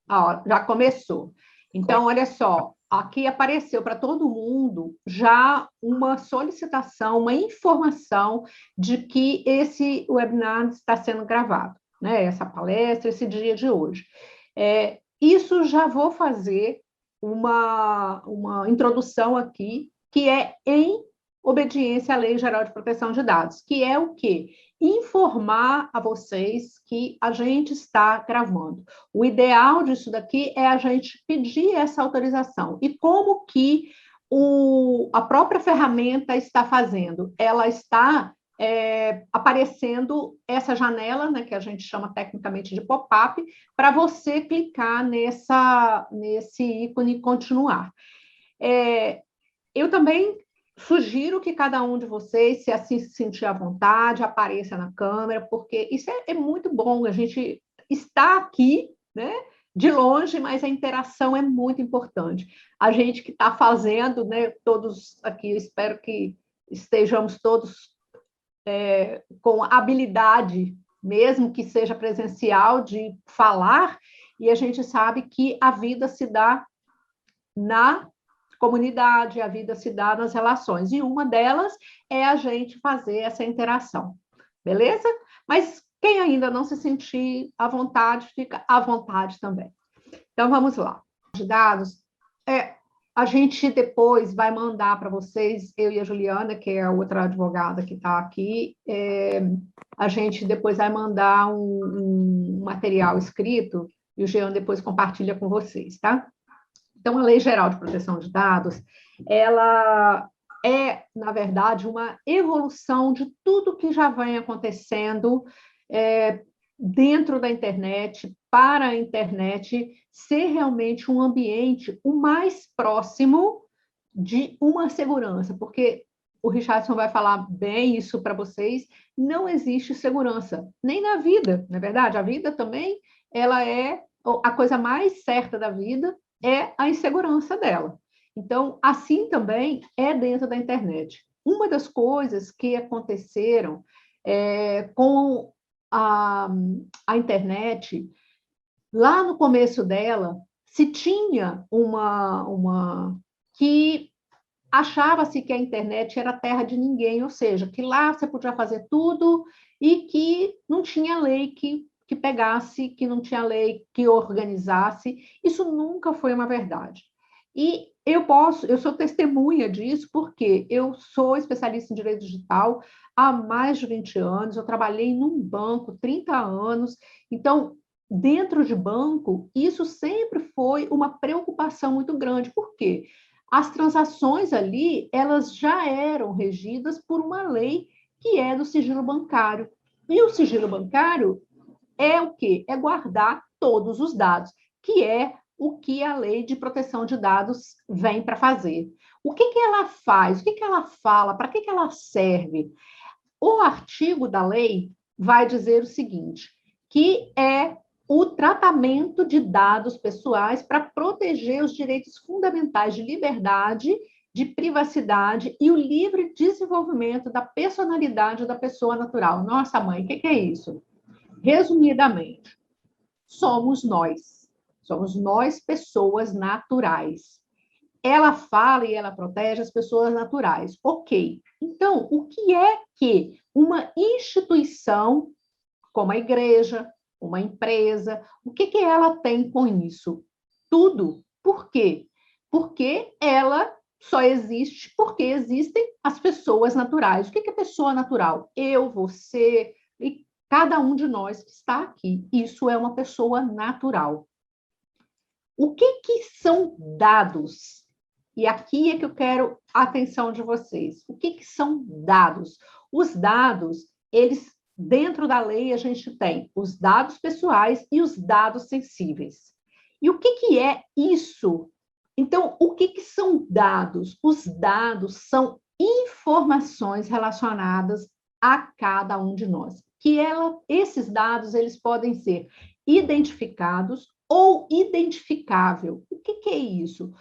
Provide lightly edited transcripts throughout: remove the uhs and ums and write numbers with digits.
Ó, já começou. Então, olha só, aqui apareceu para todo mundo já uma solicitação, uma informação de que esse webinar está sendo gravado, né? Essa palestra, esse dia de hoje. Isso já vou fazer uma introdução aqui, que é em obediência à Lei Geral de Proteção de Dados, que é o quê? Informar a vocês que a gente está gravando. O ideal disso daqui é a gente pedir essa autorização. E como que a própria ferramenta está fazendo? Ela está aparecendo essa janela, né, que a gente chama tecnicamente de pop-up, para você clicar nesse ícone continuar. Eu também sugiro que cada um de vocês, se assim se sentir à vontade, apareça na câmera, porque isso é muito bom. A gente está aqui, né, de longe, mas a interação é muito importante. A gente que está fazendo, né, todos aqui, eu espero que estejamos todos com habilidade, mesmo que seja presencial, de falar, e a gente sabe que a vida se dá na comunidade, a vida se dá nas relações, e uma delas é a gente fazer essa interação, beleza? Mas quem ainda não se sentir à vontade, fica à vontade também. Então, vamos lá. De dados, a gente depois vai mandar para vocês, eu e a Juliana, que é a outra advogada que está aqui, a gente depois vai mandar um material escrito, e o Jean depois compartilha com vocês, tá? Então, a Lei Geral de Proteção de Dados, ela na verdade, uma evolução de tudo que já vem acontecendo dentro da internet, para a internet ser realmente um ambiente o mais próximo de uma segurança, porque o Richardson vai falar bem isso para vocês, não existe segurança, nem na vida, não é verdade? A vida também, ela é a coisa mais certa da vida, é a insegurança dela. Então, assim também é dentro da internet. Uma das coisas que aconteceram com a internet, lá no começo dela, se tinha que achava-se que a internet era terra de ninguém, ou seja, que lá você podia fazer tudo e que não tinha lei que pegasse, que não tinha lei que organizasse. Isso nunca foi uma verdade. E eu sou testemunha disso, porque eu sou especialista em direito digital há mais de 20 anos, eu trabalhei num banco 30 anos, então, dentro de banco, isso sempre foi uma preocupação muito grande. Por quê? As transações ali, elas já eram regidas por uma lei que é do sigilo bancário. E o sigilo bancário é o quê? É guardar todos os dados, que é o que a lei de proteção de dados vem para fazer. O que ela faz? O que ela fala? Para que ela serve? O artigo da lei vai dizer o seguinte, que é o tratamento de dados pessoais para proteger os direitos fundamentais de liberdade, de privacidade e o livre desenvolvimento da personalidade da pessoa natural. Nossa, mãe, o que é isso? Resumidamente, somos nós pessoas naturais. Ela fala e ela protege as pessoas naturais. Ok. Então, o que é que uma instituição, como a igreja, uma empresa, o que ela tem com isso? Tudo. Por quê? Porque ela só existe porque existem as pessoas naturais. O que é pessoa natural? Eu, você e cada um de nós que está aqui. Isso é uma pessoa natural. O que são dados? E aqui é que eu quero a atenção de vocês. O que são dados? Os dados, eles, dentro da lei, a gente tem os dados pessoais e os dados sensíveis. E o que é isso? Então, o que são dados? Os dados são informações relacionadas a cada um de nós. Esses dados, eles podem ser identificados ou identificável. O que é isso?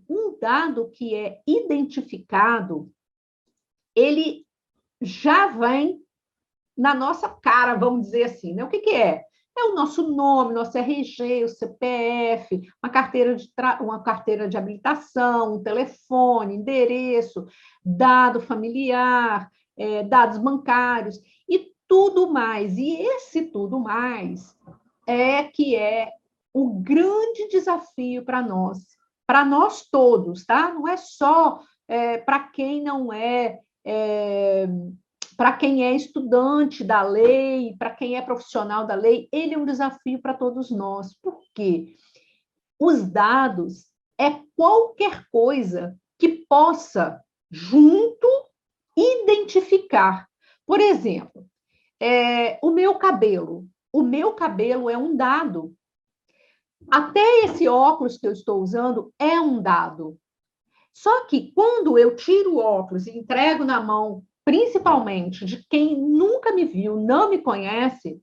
Um dado que é identificado, ele já vem na nossa cara, vamos dizer assim, né? O que é? É É o nosso nome, nosso RG, o CPF, uma carteira de habilitação, um telefone, endereço, dado familiar, dados bancários e tudo mais. E esse tudo mais que é o grande desafio para nós todos, tá? Não é só para quem não para quem é estudante da lei, para quem é profissional da lei, ele é um desafio para todos nós. Por quê? Os dados é qualquer coisa que possa, junto, identificar. Por exemplo, o meu cabelo. O meu cabelo é um dado. Até esse óculos que eu estou usando é um dado. Só que quando eu tiro o óculos e entrego na mão, principalmente de quem nunca me viu, não me conhece,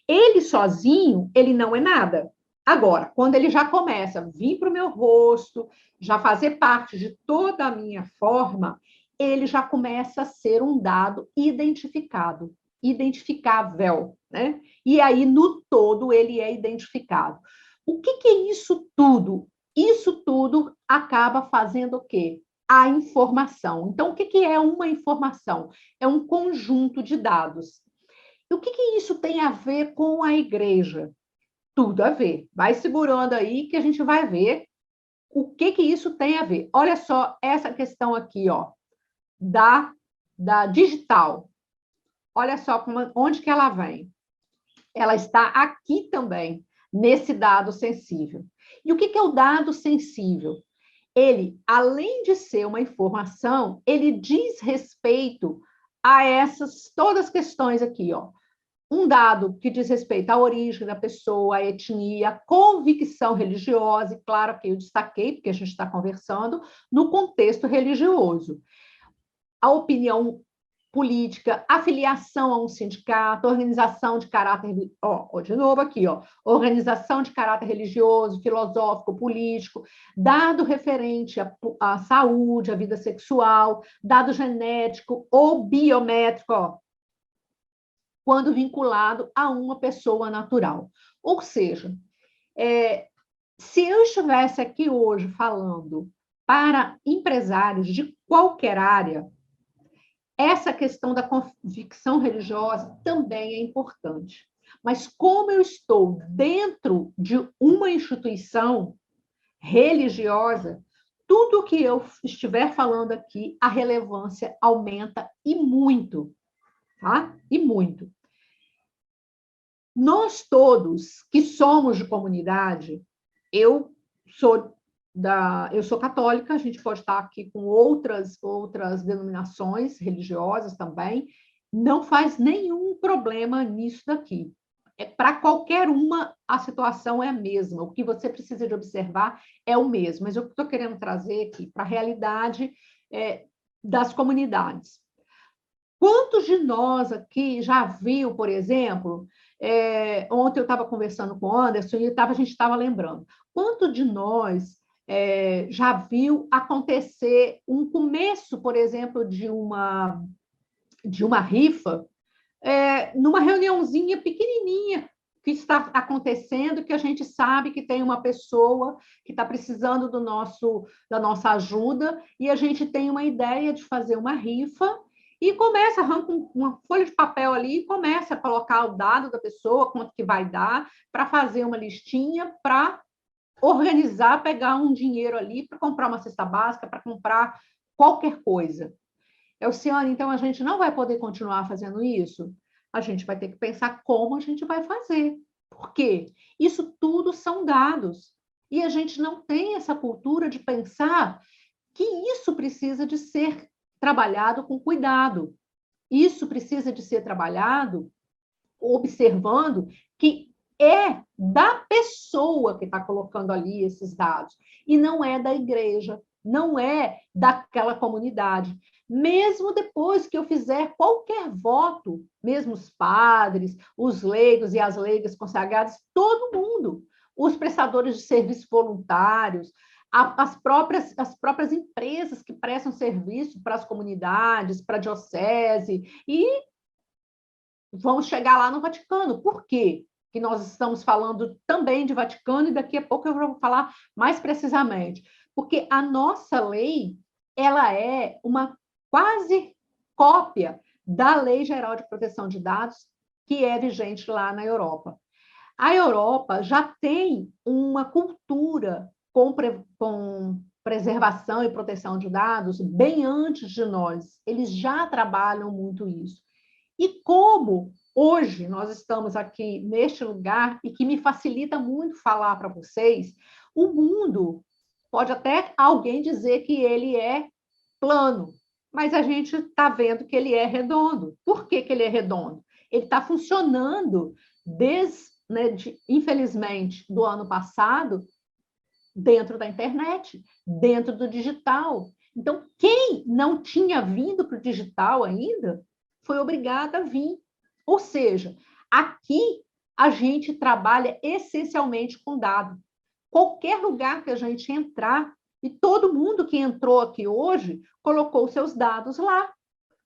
ele sozinho, ele não é nada. Agora, quando ele já começa a vir para o meu rosto, já fazer parte de toda a minha forma, ele já começa a ser um dado identificado, identificável, né? E aí, no todo, ele é identificado. O que é isso tudo? Isso tudo acaba fazendo o quê? A informação. Então, o que é uma informação? É um conjunto de dados. E o que isso tem a ver com a igreja? Tudo a ver. Vai segurando aí que a gente vai ver o que isso tem a ver. Olha só essa questão aqui, ó, da digital. Olha só onde que ela vem. Ela está aqui também, nesse dado sensível. E o que é o dado sensível? Ele, além de ser uma informação, ele diz respeito a essas todas as questões aqui, ó. Um dado que diz respeito à origem da pessoa, à etnia, à convicção religiosa, e claro que eu destaquei, porque a gente está conversando, no contexto religioso. A opinião política, afiliação a um sindicato, organização de caráter, de novo aqui, organização de caráter religioso, filosófico, político, dado referente à saúde, à vida sexual, dado genético ou biométrico, quando vinculado a uma pessoa natural. Ou seja, se eu estivesse aqui hoje falando para empresários de qualquer área, essa questão da convicção religiosa também é importante. Mas como eu estou dentro de uma instituição religiosa, tudo que eu estiver falando aqui, a relevância aumenta e muito, tá? E muito. Nós todos que somos de comunidade, eu sou católica, a gente pode estar aqui com outras denominações religiosas também, não faz nenhum problema nisso daqui. Para qualquer uma, a situação é a mesma, o que você precisa de observar é o mesmo, mas eu estou querendo trazer aqui para a realidade das comunidades. Quantos de nós aqui já viu, por exemplo, ontem eu estava conversando com o Anderson e a gente estava lembrando, quanto de nós já viu acontecer um começo, por exemplo, de uma rifa, numa reuniãozinha pequenininha que está acontecendo, que a gente sabe que tem uma pessoa que está precisando da nossa ajuda e a gente tem uma ideia de fazer uma rifa e arranca uma folha de papel ali e começa a colocar o dado da pessoa, quanto que vai dar, para fazer uma listinha, para organizar, pegar um dinheiro ali para comprar uma cesta básica, para comprar qualquer coisa. Elciane, então a gente não vai poder continuar fazendo isso? A gente vai ter que pensar como a gente vai fazer. Por quê? Isso tudo são dados. E a gente não tem essa cultura de pensar que isso precisa de ser trabalhado com cuidado. Isso precisa de ser trabalhado observando que é da pessoa que está colocando ali esses dados, e não é da igreja, não é daquela comunidade. Mesmo depois que eu fizer qualquer voto, mesmo os padres, os leigos e as leigas consagradas, todo mundo, os prestadores de serviços voluntários, as próprias empresas que prestam serviço para as comunidades, para a diocese, e vão chegar lá no Vaticano. Por quê? que nós estamos falando também de Vaticano, e daqui a pouco eu vou falar mais precisamente, porque a nossa lei, ela é uma quase cópia da Lei Geral de Proteção de Dados, que é vigente lá na Europa. A Europa já tem uma cultura com preservação e proteção de dados bem antes de nós. Eles já trabalham muito isso. E como hoje nós estamos aqui neste lugar, e que me facilita muito falar para vocês, o mundo, pode até alguém dizer que ele é plano, mas a gente está vendo que ele é redondo. Por que que ele é redondo? Ele está funcionando desde, né, infelizmente, do ano passado, dentro da internet, dentro do digital. Então, quem não tinha vindo para o digital ainda, foi obrigada a vir. Ou seja, aqui a gente trabalha essencialmente com dado. Qualquer lugar que a gente entrar, e todo mundo que entrou aqui hoje colocou seus dados lá,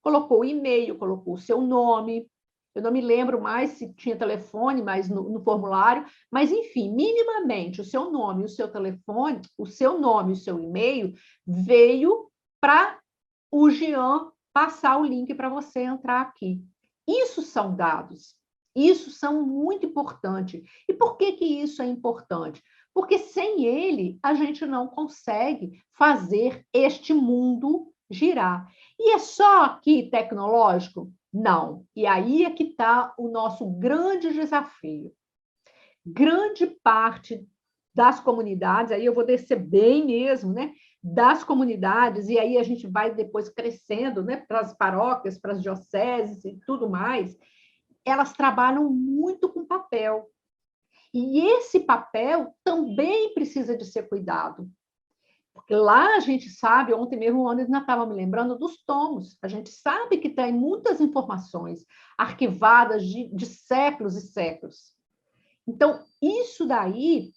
colocou o e-mail, colocou o seu nome. Eu não me lembro mais se tinha telefone, mas no formulário, mas enfim, minimamente o seu nome, o seu telefone, o seu nome, o seu e-mail veio para o Jean passar o link para você entrar aqui. Isso são dados. Isso são muito importantes. E por que que isso é importante? Porque sem ele, a gente não consegue fazer este mundo girar. E é só aqui tecnológico? Não. E aí é que está o nosso grande desafio. Grande parte das comunidades, aí eu vou descer bem mesmo, né? Das comunidades, e aí a gente vai depois crescendo, né? Para as paróquias, para as dioceses e tudo mais, elas trabalham muito com papel. E esse papel também precisa de ser cuidado. Porque lá a gente sabe, ontem mesmo o Anderson estava me lembrando dos tomos, a gente sabe que tem muitas informações arquivadas de séculos e séculos. Então, isso daí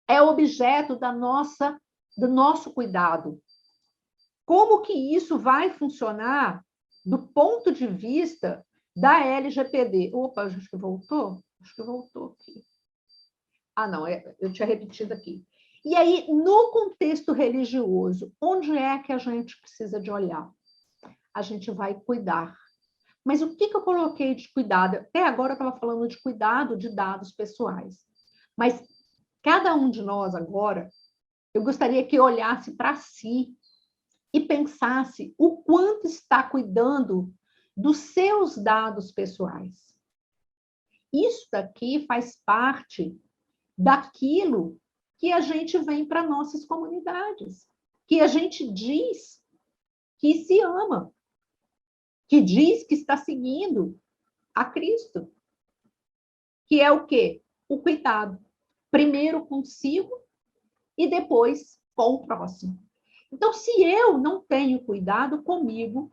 é objeto do nosso cuidado. Como que isso vai funcionar do ponto de vista da LGPD? Opa, acho que voltou? Acho que voltou aqui. Ah, não, eu tinha repetido aqui. E aí, no contexto religioso, onde é que a gente precisa de olhar? A gente vai cuidar. Mas o que eu coloquei de cuidado? Até agora eu estava falando de cuidado de dados pessoais. Mas cada um de nós agora, eu gostaria que olhasse para si e pensasse o quanto está cuidando dos seus dados pessoais. Isso daqui faz parte daquilo que a gente vem para nossas comunidades, que a gente diz que se ama, que diz que está seguindo a Cristo, que é o quê? O cuidado. Primeiro consigo e depois com o próximo. Então, se eu não tenho cuidado comigo,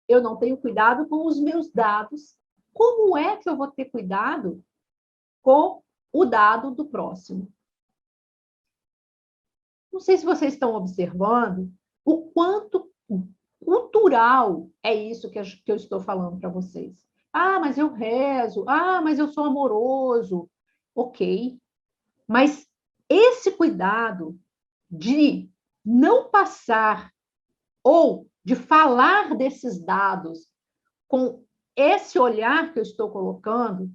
eu não tenho cuidado com os meus dados, como é que eu vou ter cuidado com o dado do próximo? Não sei se vocês estão observando o quanto cultural é isso que eu estou falando para vocês. Ah, mas eu rezo. Ah, mas eu sou amoroso. Ok. Mas esse cuidado de não passar ou de falar desses dados com esse olhar que eu estou colocando,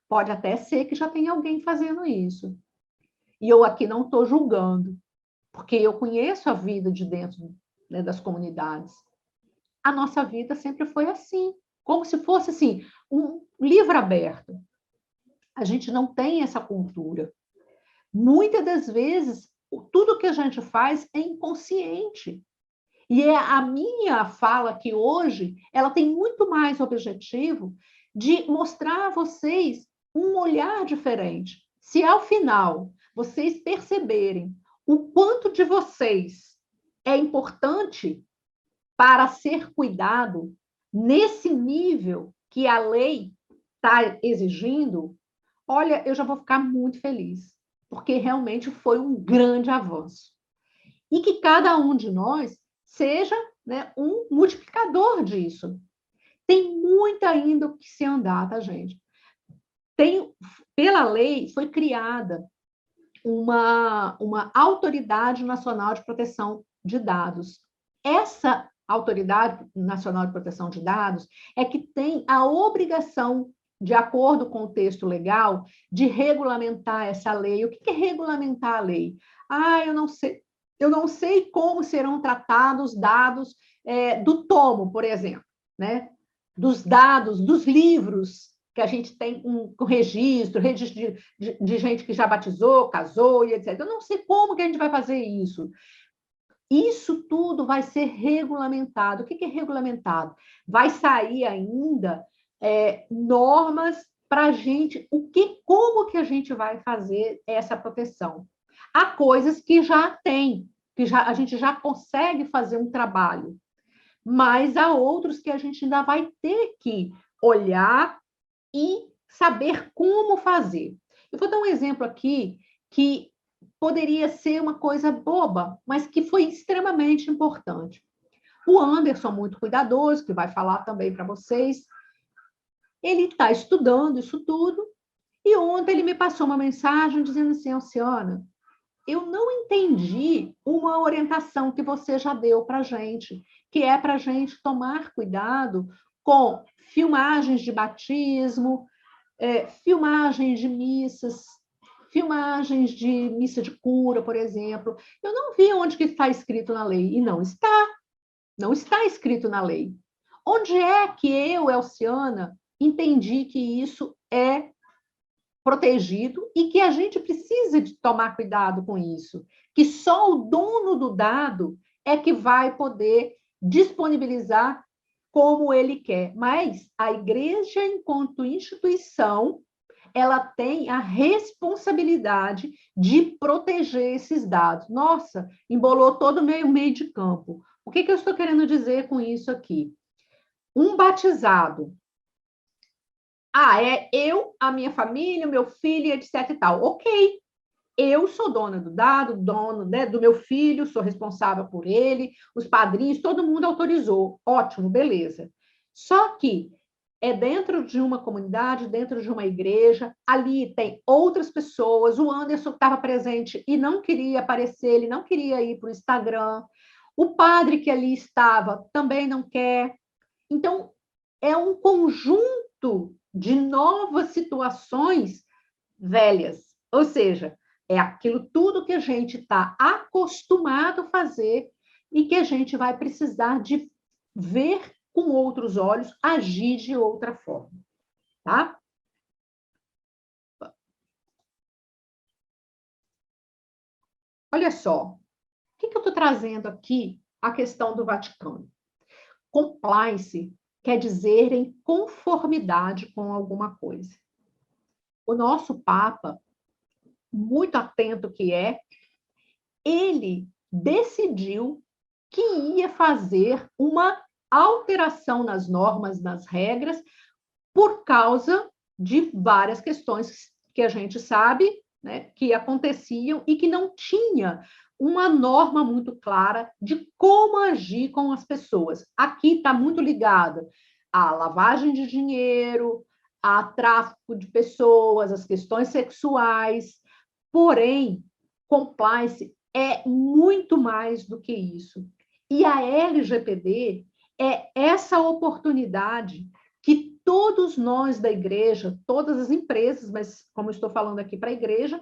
pode até ser que já tenha alguém fazendo isso. E eu aqui não estou julgando, porque eu conheço a vida de dentro, né, das comunidades. A nossa vida sempre foi assim, como se fosse assim, um livro aberto. A gente não tem essa cultura. Muitas das vezes, tudo que a gente faz é inconsciente. E é a minha fala aqui hoje, ela tem muito mais objetivo de mostrar a vocês um olhar diferente. Se ao final vocês perceberem o quanto de vocês é importante para ser cuidado nesse nível que a lei está exigindo, olha, eu já vou ficar muito feliz, porque realmente foi um grande avanço. E que cada um de nós seja, né, um multiplicador disso. Tem muito ainda o que se andar, tá, gente? pela lei, foi criada uma Autoridade Nacional de Proteção de Dados. Essa Autoridade Nacional de Proteção de Dados é que tem a obrigação, de acordo com o texto legal, de regulamentar essa lei. O que é regulamentar a lei? Eu não sei como serão tratados dados do tomo, por exemplo, né? Dos dados, dos livros que a gente tem com registro de gente que já batizou, casou e etc. Eu não sei como que a gente vai fazer isso. Isso tudo vai ser regulamentado. O que é regulamentado? Vai sair ainda normas para a gente, como que a gente vai fazer essa proteção. Há coisas que já tem, a gente já consegue fazer um trabalho, mas há outros que a gente ainda vai ter que olhar e saber como fazer. Eu vou dar um exemplo aqui que poderia ser uma coisa boba, mas que foi extremamente importante. O Anderson, muito cuidadoso, que vai falar também para vocês, ele está estudando isso tudo, e ontem ele me passou uma mensagem dizendo assim: Alciana, eu não entendi uma orientação que você já deu para a gente, que é para a gente tomar cuidado com filmagens de batismo, filmagens de missas, filmagens de missa de cura, por exemplo. Eu não vi onde que está escrito na lei, e não está escrito na lei. Onde é que eu, Elciana, entendi que isso é protegido e que a gente precisa de tomar cuidado com isso, que só o dono do dado é que vai poder disponibilizar como ele quer, mas a igreja, enquanto instituição, ela tem a responsabilidade de proteger esses dados. Nossa, embolou todo o meio de campo. O que eu estou querendo dizer com isso aqui? Um batizado. É eu, a minha família, o meu filho, etc e tal. Ok, eu sou dona do dado, dono, né, do meu filho, sou responsável por ele, os padrinhos, todo mundo autorizou. Ótimo, beleza. Só que é dentro de uma comunidade, dentro de uma igreja, ali tem outras pessoas. O Anderson estava presente e não queria aparecer, ele não queria ir para o Instagram. O padre que ali estava também não quer. Então, é um conjunto de novas situações velhas. Ou seja, é aquilo tudo que a gente está acostumado a fazer e que a gente vai precisar de ver com outros olhos, agir de outra forma, tá? Olha só, o que eu estou trazendo aqui? A questão do Vaticano. Compliance quer dizer em conformidade com alguma coisa. O nosso Papa, muito atento que ele decidiu que ia fazer uma alteração nas normas, nas regras, por causa de várias questões que a gente sabe, né, que aconteciam e que não tinha uma norma muito clara de como agir com as pessoas. Aqui está muito ligada à lavagem de dinheiro, a tráfico de pessoas, as questões sexuais. Porém, compliance é muito mais do que isso. E a LGPD é essa oportunidade que todos nós da igreja, todas as empresas, mas como eu estou falando aqui para a igreja,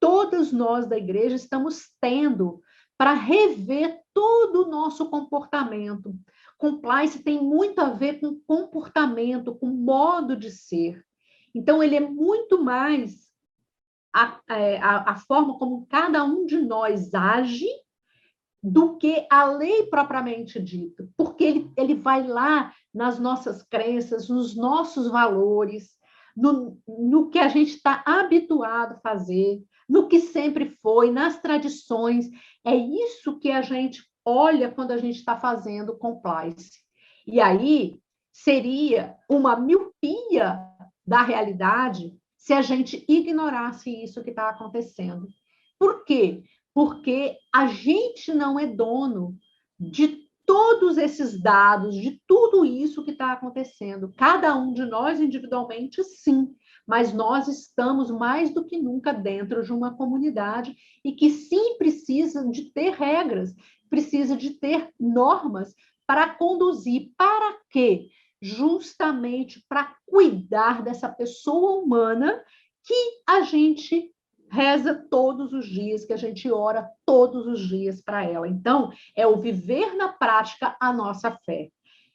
todos nós da igreja estamos tendo para rever todo o nosso comportamento. Compliance tem muito a ver com comportamento, com modo de ser. Então, ele é muito mais a forma como cada um de nós age do que a lei propriamente dita, porque ele vai lá nas nossas crenças, nos nossos valores, no que a gente está habituado a fazer, no que sempre foi, nas tradições. É isso que a gente olha quando a gente está fazendo compliance. E aí seria uma miopia da realidade se a gente ignorasse isso que está acontecendo. Por quê? Porque a gente não é dono de todos esses dados, de tudo isso que está acontecendo. Cada um de nós individualmente, sim, mas nós estamos mais do que nunca dentro de uma comunidade e que sim precisa de ter regras, precisa de ter normas para conduzir. Para quê? Justamente para cuidar dessa pessoa humana que a gente reza todos os dias, que a gente ora todos os dias para ela. Então, é o viver na prática a nossa fé.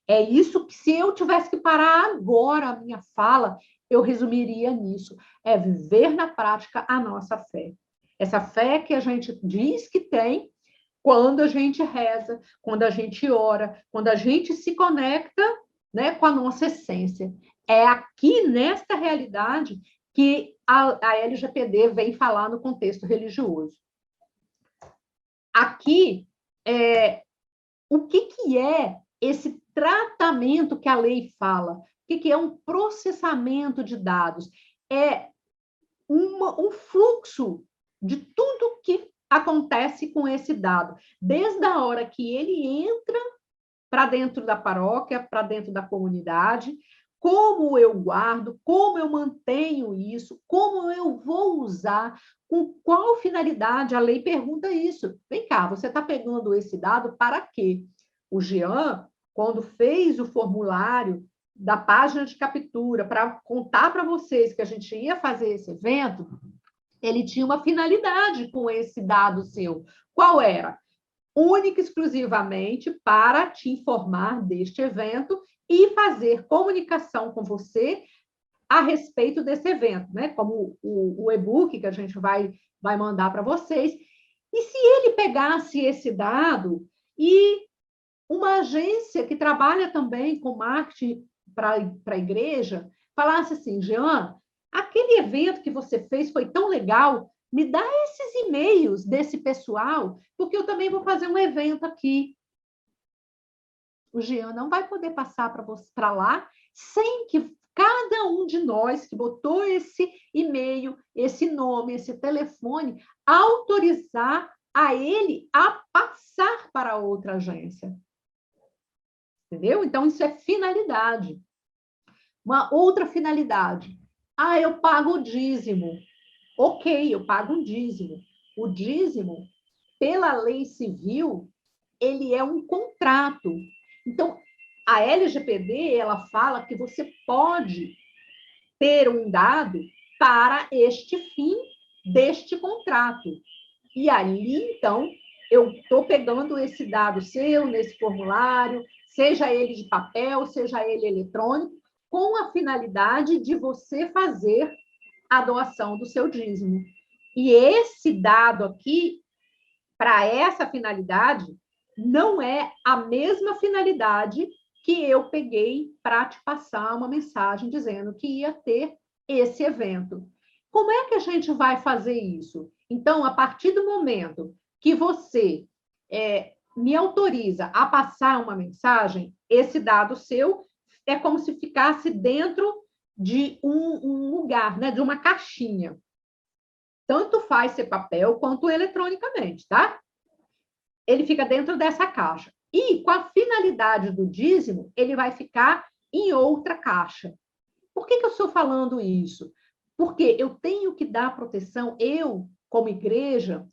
É isso que, se eu tivesse que parar agora a minha fala, eu resumiria nisso. É viver na prática a nossa fé. Essa fé que a gente diz que tem quando a gente reza, quando a gente ora, quando a gente se conecta, né, com a nossa essência. É aqui, nesta realidade, que a LGPD vem falar no contexto religioso. Aqui, o que é esse tratamento que a lei fala? O que é um processamento de dados? É um fluxo de tudo que acontece com esse dado, desde a hora que ele entra para dentro da paróquia, para dentro da comunidade, como eu guardo, como eu mantenho isso, como eu vou usar, com qual finalidade. A lei pergunta isso. Vem cá, você está pegando esse dado para quê? O Jean, quando fez o formulário da página de captura para contar para vocês que a gente ia fazer esse evento, ele tinha uma finalidade com esse dado seu. Qual era? Única e exclusivamente para te informar deste evento e fazer comunicação com você a respeito desse evento, né? Como o e-book que a gente vai mandar para vocês. E se ele pegasse esse dado e uma agência que trabalha também com marketing para a igreja falasse assim, Jean, aquele evento que você fez foi tão legal, me dá esses e-mails desse pessoal, porque eu também vou fazer um evento aqui. O Jean não vai poder passar para lá sem que cada um de nós que botou esse e-mail, esse nome, esse telefone, autorizar a ele a passar para outra agência. Entendeu? Então, isso é finalidade. Uma outra finalidade. Ah, eu pago o dízimo. Ok, eu pago um dízimo. O dízimo, pela lei civil, ele é um contrato. Então, a LGPD, ela fala que você pode ter um dado para este fim deste contrato. E ali, então, eu estou pegando esse dado seu, nesse formulário, seja ele de papel, seja ele eletrônico, com a finalidade de você fazer a doação do seu dízimo. E esse dado aqui, para essa finalidade, não é a mesma finalidade que eu peguei para te passar uma mensagem dizendo que ia ter esse evento. Como é que a gente vai fazer isso? Então, a partir do momento que você me autoriza a passar uma mensagem, esse dado seu é como se ficasse dentro de um lugar, né, de uma caixinha. Tanto faz ser papel quanto eletronicamente, tá? Ele fica dentro dessa caixa. E com a finalidade do dízimo, ele vai ficar em outra caixa. Por que eu estou falando isso? Porque eu tenho que dar proteção, eu, como igreja,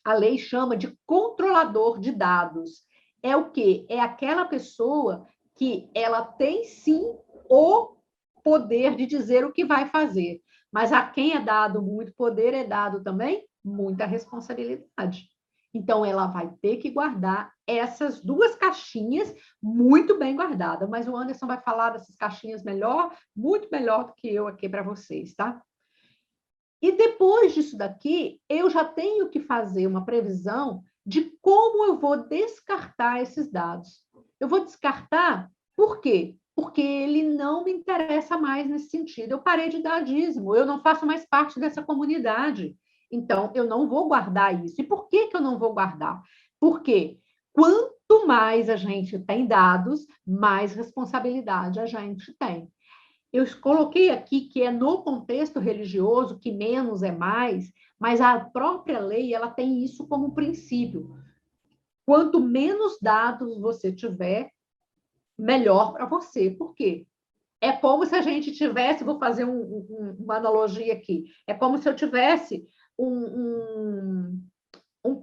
a lei chama de controlador de dados. É o quê? É aquela pessoa que ela tem, sim, o poder de dizer o que vai fazer. Mas a quem é dado muito poder, é dado também muita responsabilidade. Então, ela vai ter que guardar essas duas caixinhas muito bem guardadas. Mas o Anderson vai falar dessas caixinhas melhor, muito melhor do que eu aqui para vocês, tá? E depois disso daqui, eu já tenho que fazer uma previsão de como eu vou descartar esses dados. Eu vou descartar por quê? Porque ele não me interessa mais nesse sentido. Eu parei de dar dízimo, eu não faço mais parte dessa comunidade. Então, eu não vou guardar isso. E por que eu não vou guardar? Porque quanto mais a gente tem dados, mais responsabilidade a gente tem. Eu coloquei aqui que é no contexto religioso que menos é mais, mas a própria lei ela tem isso como princípio. Quanto menos dados você tiver, melhor para você. Por quê? É como se a gente tivesse, vou fazer uma analogia aqui, é como se eu tivesse um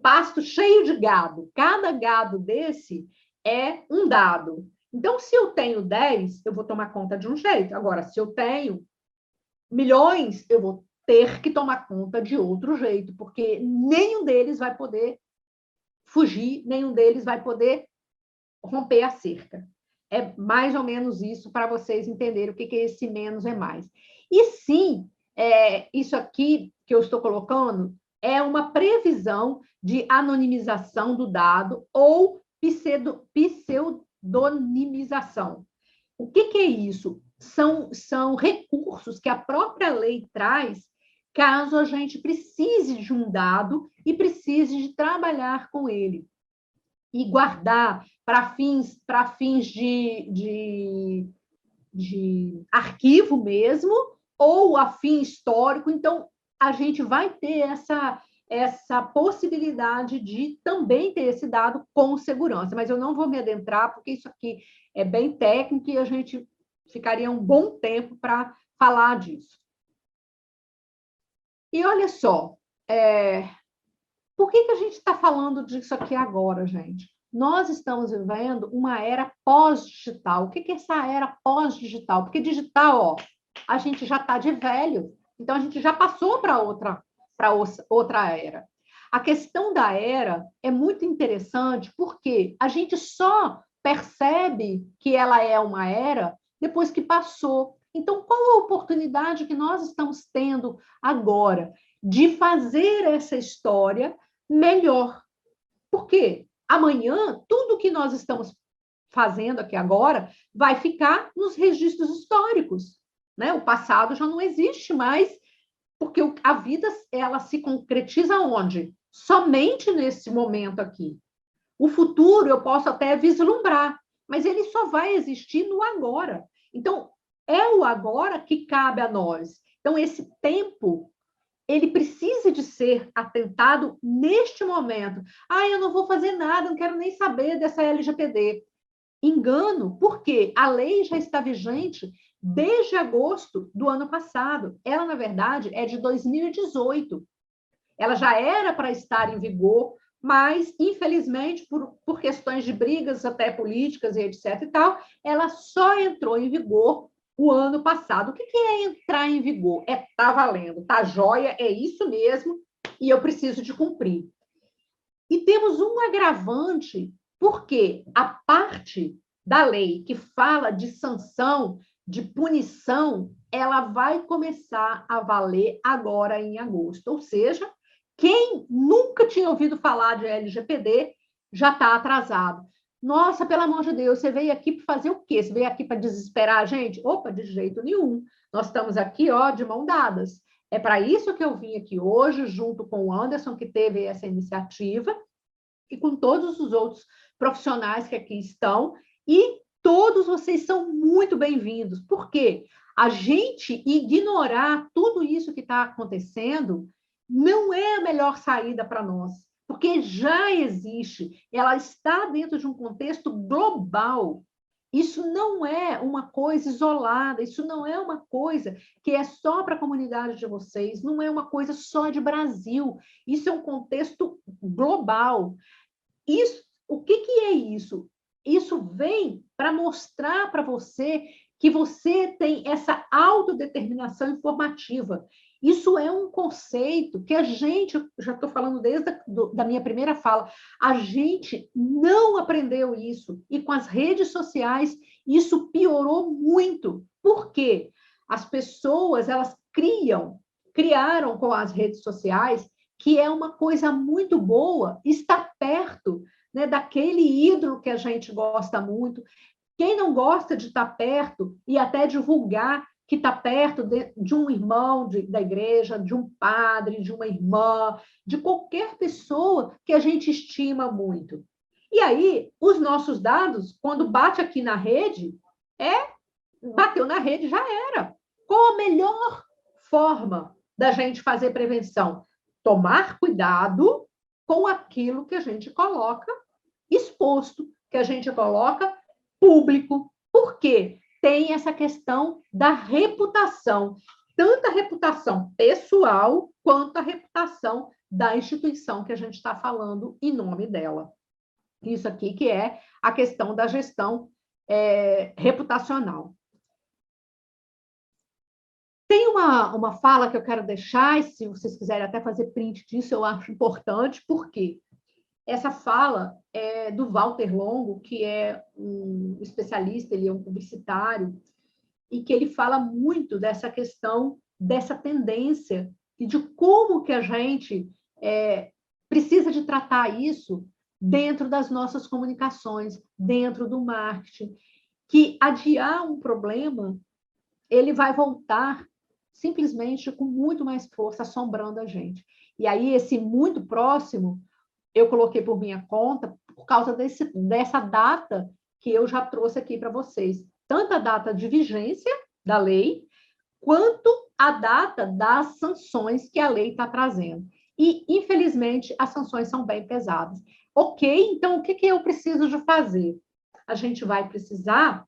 pasto cheio de gado. Cada gado desse é um dado. Então, se eu tenho 10, eu vou tomar conta de um jeito. Agora, se eu tenho milhões, eu vou ter que tomar conta de outro jeito, porque nenhum deles vai poder fugir, nenhum deles vai poder romper a cerca. É mais ou menos isso para vocês entenderem o que é esse menos é mais. E sim, isso aqui que eu estou colocando é uma previsão de anonimização do dado ou pseudonimização. O que é isso? São recursos que a própria lei traz caso a gente precise de um dado e precise de trabalhar com ele e guardar para fins de arquivo mesmo, ou a fim histórico. Então, a gente vai ter essa possibilidade de também ter esse dado com segurança. Mas eu não vou me adentrar, porque isso aqui é bem técnico e a gente ficaria um bom tempo para falar disso. E olha só, por que a gente está falando disso aqui agora, gente? Nós estamos vivendo uma era pós-digital. O que é essa era pós-digital? Porque digital, ó, a gente já está de velho, então a gente já passou para outra era. A questão da era é muito interessante porque a gente só percebe que ela é uma era depois que passou. Então, qual a oportunidade que nós estamos tendo agora de fazer essa história melhor? Porque amanhã, tudo que nós estamos fazendo aqui agora vai ficar nos registros históricos, né? O passado já não existe mais, porque a vida ela se concretiza onde? Somente nesse momento aqui. O futuro eu posso até vislumbrar, mas ele só vai existir no agora. Então, é o agora que cabe a nós. Então, esse tempo ele precisa de ser atentado neste momento. Eu não vou fazer nada, não quero nem saber dessa LGPD. Engano, porque a lei já está vigente desde agosto do ano passado. Ela, na verdade, é de 2018. Ela já era para estar em vigor, mas, infelizmente, por questões de brigas até políticas e etc. e tal, ela só entrou em vigor o ano passado. O que é entrar em vigor? Tá valendo, tá joia, é isso mesmo, e eu preciso de cumprir. E temos um agravante, porque a parte da lei que fala de sanção, de punição, ela vai começar a valer agora em agosto. Ou seja, quem nunca tinha ouvido falar de LGPD já está atrasado. Nossa, pelo amor de Deus, você veio aqui para fazer o quê? Você veio aqui para desesperar a gente? Opa, de jeito nenhum. Nós estamos aqui, ó, de mão dadas. É para isso que eu vim aqui hoje, junto com o Anderson, que teve essa iniciativa, e com todos os outros profissionais que aqui estão, e todos vocês são muito bem-vindos, porque a gente ignorar tudo isso que está acontecendo não é a melhor saída para nós, porque já existe, ela está dentro de um contexto global. Isso não é uma coisa isolada, isso não é uma coisa que é só para a comunidade de vocês, não é uma coisa só de Brasil, isso é um contexto global. Isso, o que é isso? Isso vem para mostrar para você que você tem essa autodeterminação informativa. Isso é um conceito que a gente, já estou falando desde da minha primeira fala, a gente não aprendeu isso. E com as redes sociais, isso piorou muito. Por quê? As pessoas, elas criaram com as redes sociais, que é uma coisa muito boa, estar perto, né, daquele ídolo que a gente gosta muito. Quem não gosta de estar perto e até divulgar que está perto de um irmão da igreja, de um padre, de uma irmã, de qualquer pessoa que a gente estima muito. E aí, os nossos dados, quando bate aqui na rede, bateu na rede, já era. Qual a melhor forma da gente fazer prevenção? Tomar cuidado com aquilo que a gente coloca exposto, que a gente coloca público. Por quê? tem essa questão da reputação, tanto a reputação pessoal quanto a reputação da instituição que a gente está falando em nome dela. Isso aqui que é a questão da gestão reputacional. Tem uma fala que eu quero deixar, e se vocês quiserem até fazer print disso, eu acho importante, porque essa fala é do Walter Longo, que é um especialista, ele é um publicitário, e que ele fala muito dessa questão, dessa tendência, e de como que a gente precisa de tratar isso dentro das nossas comunicações, dentro do marketing, que adiar um problema, ele vai voltar simplesmente com muito mais força, assombrando a gente. E aí, esse muito próximo, eu coloquei por minha conta, por causa dessa data que eu já trouxe aqui para vocês. Tanto a data de vigência da lei, quanto a data das sanções que a lei está trazendo. E, infelizmente, as sanções são bem pesadas. Ok, então, o que eu preciso de fazer? A gente vai precisar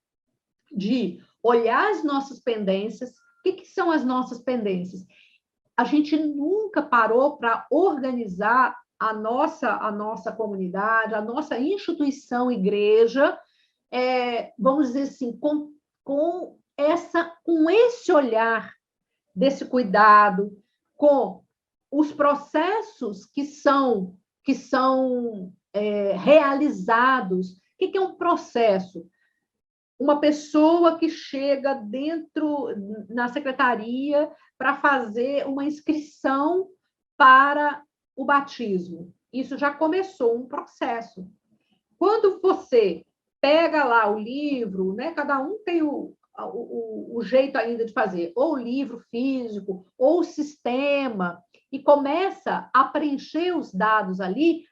de olhar as nossas pendências. O que são as nossas pendências? A gente nunca parou para organizar a nossa comunidade, a nossa instituição, igreja, vamos dizer assim, com esse olhar desse cuidado, com os processos que são realizados. O que é um processo? Uma pessoa que chega na secretaria para fazer uma inscrição para o batismo. Isso já começou um processo. Quando você pega lá o livro, né, cada um tem o jeito ainda de fazer, ou o livro físico, ou o sistema, e começa a preencher os dados ali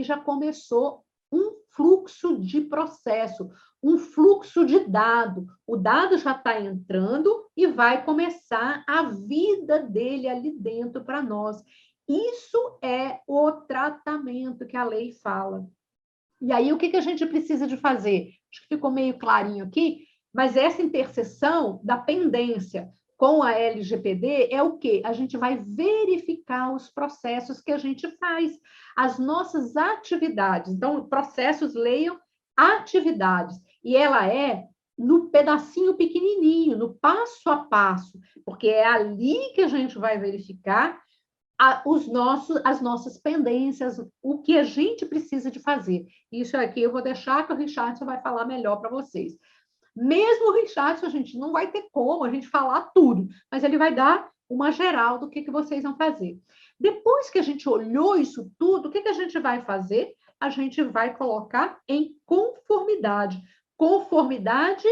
já começou um fluxo de processo, um fluxo de dado. O dado já está entrando e vai começar a vida dele ali dentro para nós. Isso é o tratamento que a lei fala. E aí, o que a gente precisa de fazer? Acho que ficou meio clarinho aqui, mas essa interseção da pendência com a LGPD é o quê? A gente vai verificar os processos que a gente faz, as nossas atividades. Então, processos, leiam atividades. E ela é no pedacinho pequenininho, no passo a passo, porque é ali que a gente vai verificar as nossas pendências, o que a gente precisa de fazer. Isso aqui eu vou deixar que o Richardson vai falar melhor para vocês. Mesmo o Richardson, a gente não vai ter como a gente falar tudo, mas ele vai dar uma geral do que vocês vão fazer. Depois que a gente olhou isso tudo, o que a gente vai fazer? A gente vai colocar em conformidade. Conformidade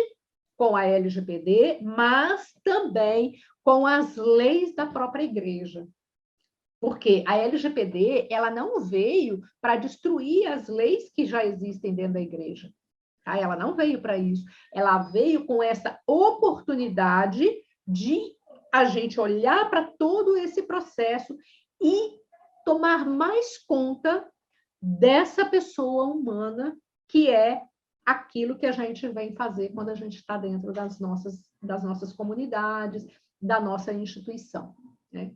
com a LGPD, mas também com as leis da própria igreja. Porque a LGPD, ela não veio para destruir as leis que já existem dentro da igreja. Tá? Ela não veio para isso. Ela veio com essa oportunidade de a gente olhar para todo esse processo e tomar mais conta dessa pessoa humana que é aquilo que a gente vem fazer quando a gente está dentro das nossas comunidades, da nossa instituição, né?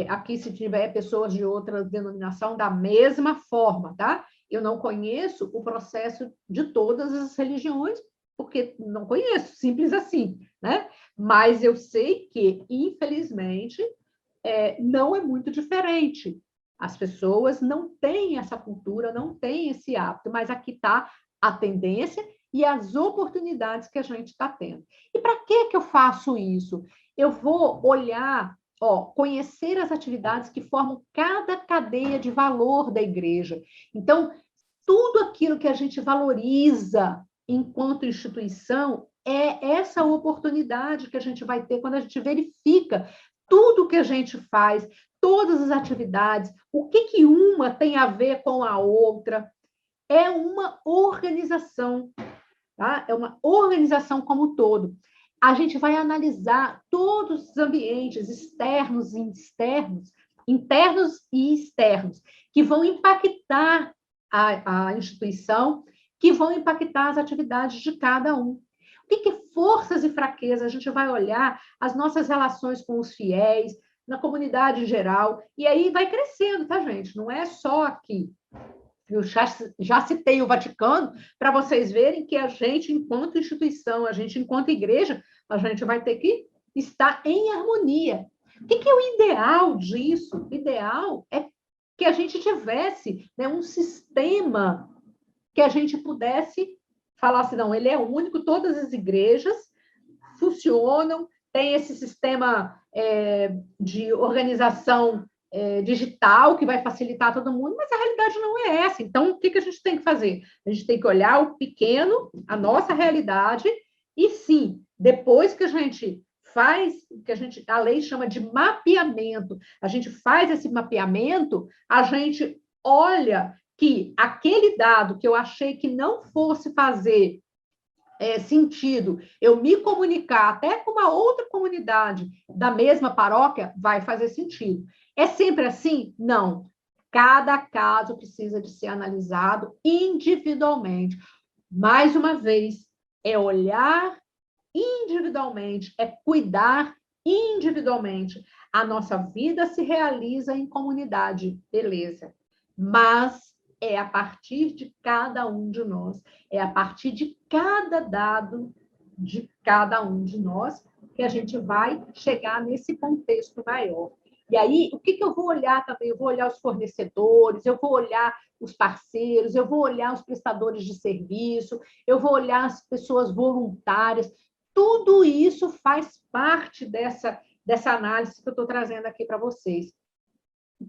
Aqui, se tiver pessoas de outra denominação, da mesma forma, tá? Eu não conheço o processo de todas as religiões, porque não conheço, simples assim, né? Mas eu sei que, infelizmente, não é muito diferente. As pessoas não têm essa cultura, não têm esse hábito, mas aqui está a tendência e as oportunidades que a gente está tendo. E para que eu faço isso? Eu vou olhar, conhecer as atividades que formam cada cadeia de valor da igreja. Então, tudo aquilo que a gente valoriza enquanto instituição é essa oportunidade que a gente vai ter quando a gente verifica tudo que a gente faz, todas as atividades, o que uma tem a ver com a outra. É uma organização, tá? É uma organização como um todo. A gente vai analisar todos os ambientes externos e externos, internos e externos, que vão impactar a instituição, que vão impactar as atividades de cada um. O que é forças e fraquezas? A gente vai olhar as nossas relações com os fiéis, na comunidade em geral, e aí vai crescendo, tá, gente? Não é só aqui. Eu já citei o Vaticano para vocês verem que a gente, enquanto instituição, a gente, enquanto igreja, a gente vai ter que estar em harmonia. O que é o ideal disso? O ideal é que a gente tivesse, né, um sistema que a gente pudesse falar assim, não, ele é único, todas as igrejas funcionam, tem esse sistema de organização digital que vai facilitar todo mundo, mas a realidade não é essa. Então, o que a gente tem que fazer? A gente tem que olhar o pequeno, a nossa realidade, e sim, depois que a gente faz, a lei chama de mapeamento, a gente faz esse mapeamento, a gente olha que aquele dado que eu achei que não fosse fazer sentido eu me comunicar até com uma outra comunidade da mesma paróquia, vai fazer sentido. É sempre assim? Não. Cada caso precisa de ser analisado individualmente. Mais uma vez, é olhar individualmente, é cuidar individualmente. A nossa vida se realiza em comunidade, beleza. Mas é a partir de cada um de nós, é a partir de cada dado de cada um de nós que a gente vai chegar nesse contexto maior. E aí, o que eu vou olhar também? Eu vou olhar os fornecedores, eu vou olhar os parceiros, eu vou olhar os prestadores de serviço, eu vou olhar as pessoas voluntárias. Tudo isso faz parte dessa análise que eu estou trazendo aqui para vocês. O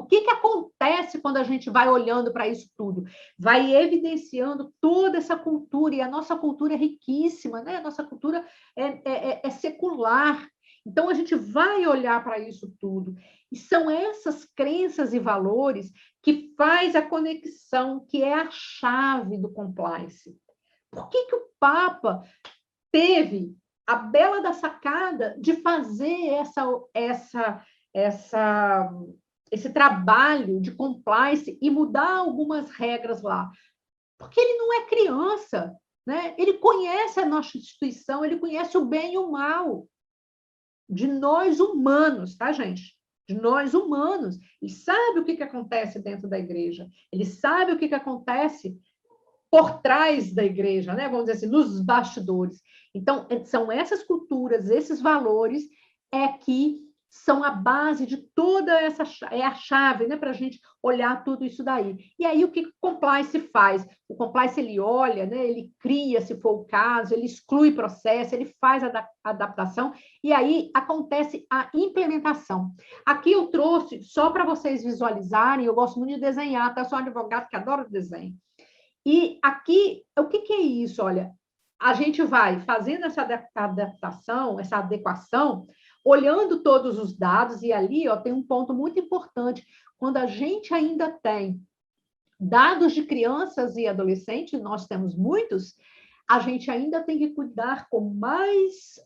que acontece quando a gente vai olhando para isso tudo? Vai evidenciando toda essa cultura, e a nossa cultura é riquíssima, né? A nossa cultura é secular. Então, a gente vai olhar para isso tudo. E são essas crenças e valores que faz a conexão, que é a chave do compliance. Por que o Papa teve a bela da sacada de fazer esse trabalho de compliance e mudar algumas regras lá? Porque ele não é criança, né? Ele conhece a nossa instituição, ele conhece o bem e o mal de nós humanos, tá, gente? De nós humanos. E sabe o que acontece dentro da igreja. Ele sabe o que acontece por trás da igreja, né? Vamos dizer assim, nos bastidores. Então, são essas culturas, esses valores que são a base de toda essa, é a chave, né, para a gente olhar tudo isso daí. E aí, o que o compliance faz? O compliance, ele olha, né, ele cria, se for o caso, ele exclui processo, ele faz a adaptação, e aí acontece a implementação. Aqui eu trouxe, só para vocês visualizarem, eu gosto muito de desenhar, tá? Eu sou um advogado que adora desenho. E aqui, o que é isso? Olha, a gente vai fazendo essa adaptação, essa adequação, olhando todos os dados, e ali tem um ponto muito importante. Quando a gente ainda tem dados de crianças e adolescentes, nós temos muitos, a gente ainda tem que cuidar com mais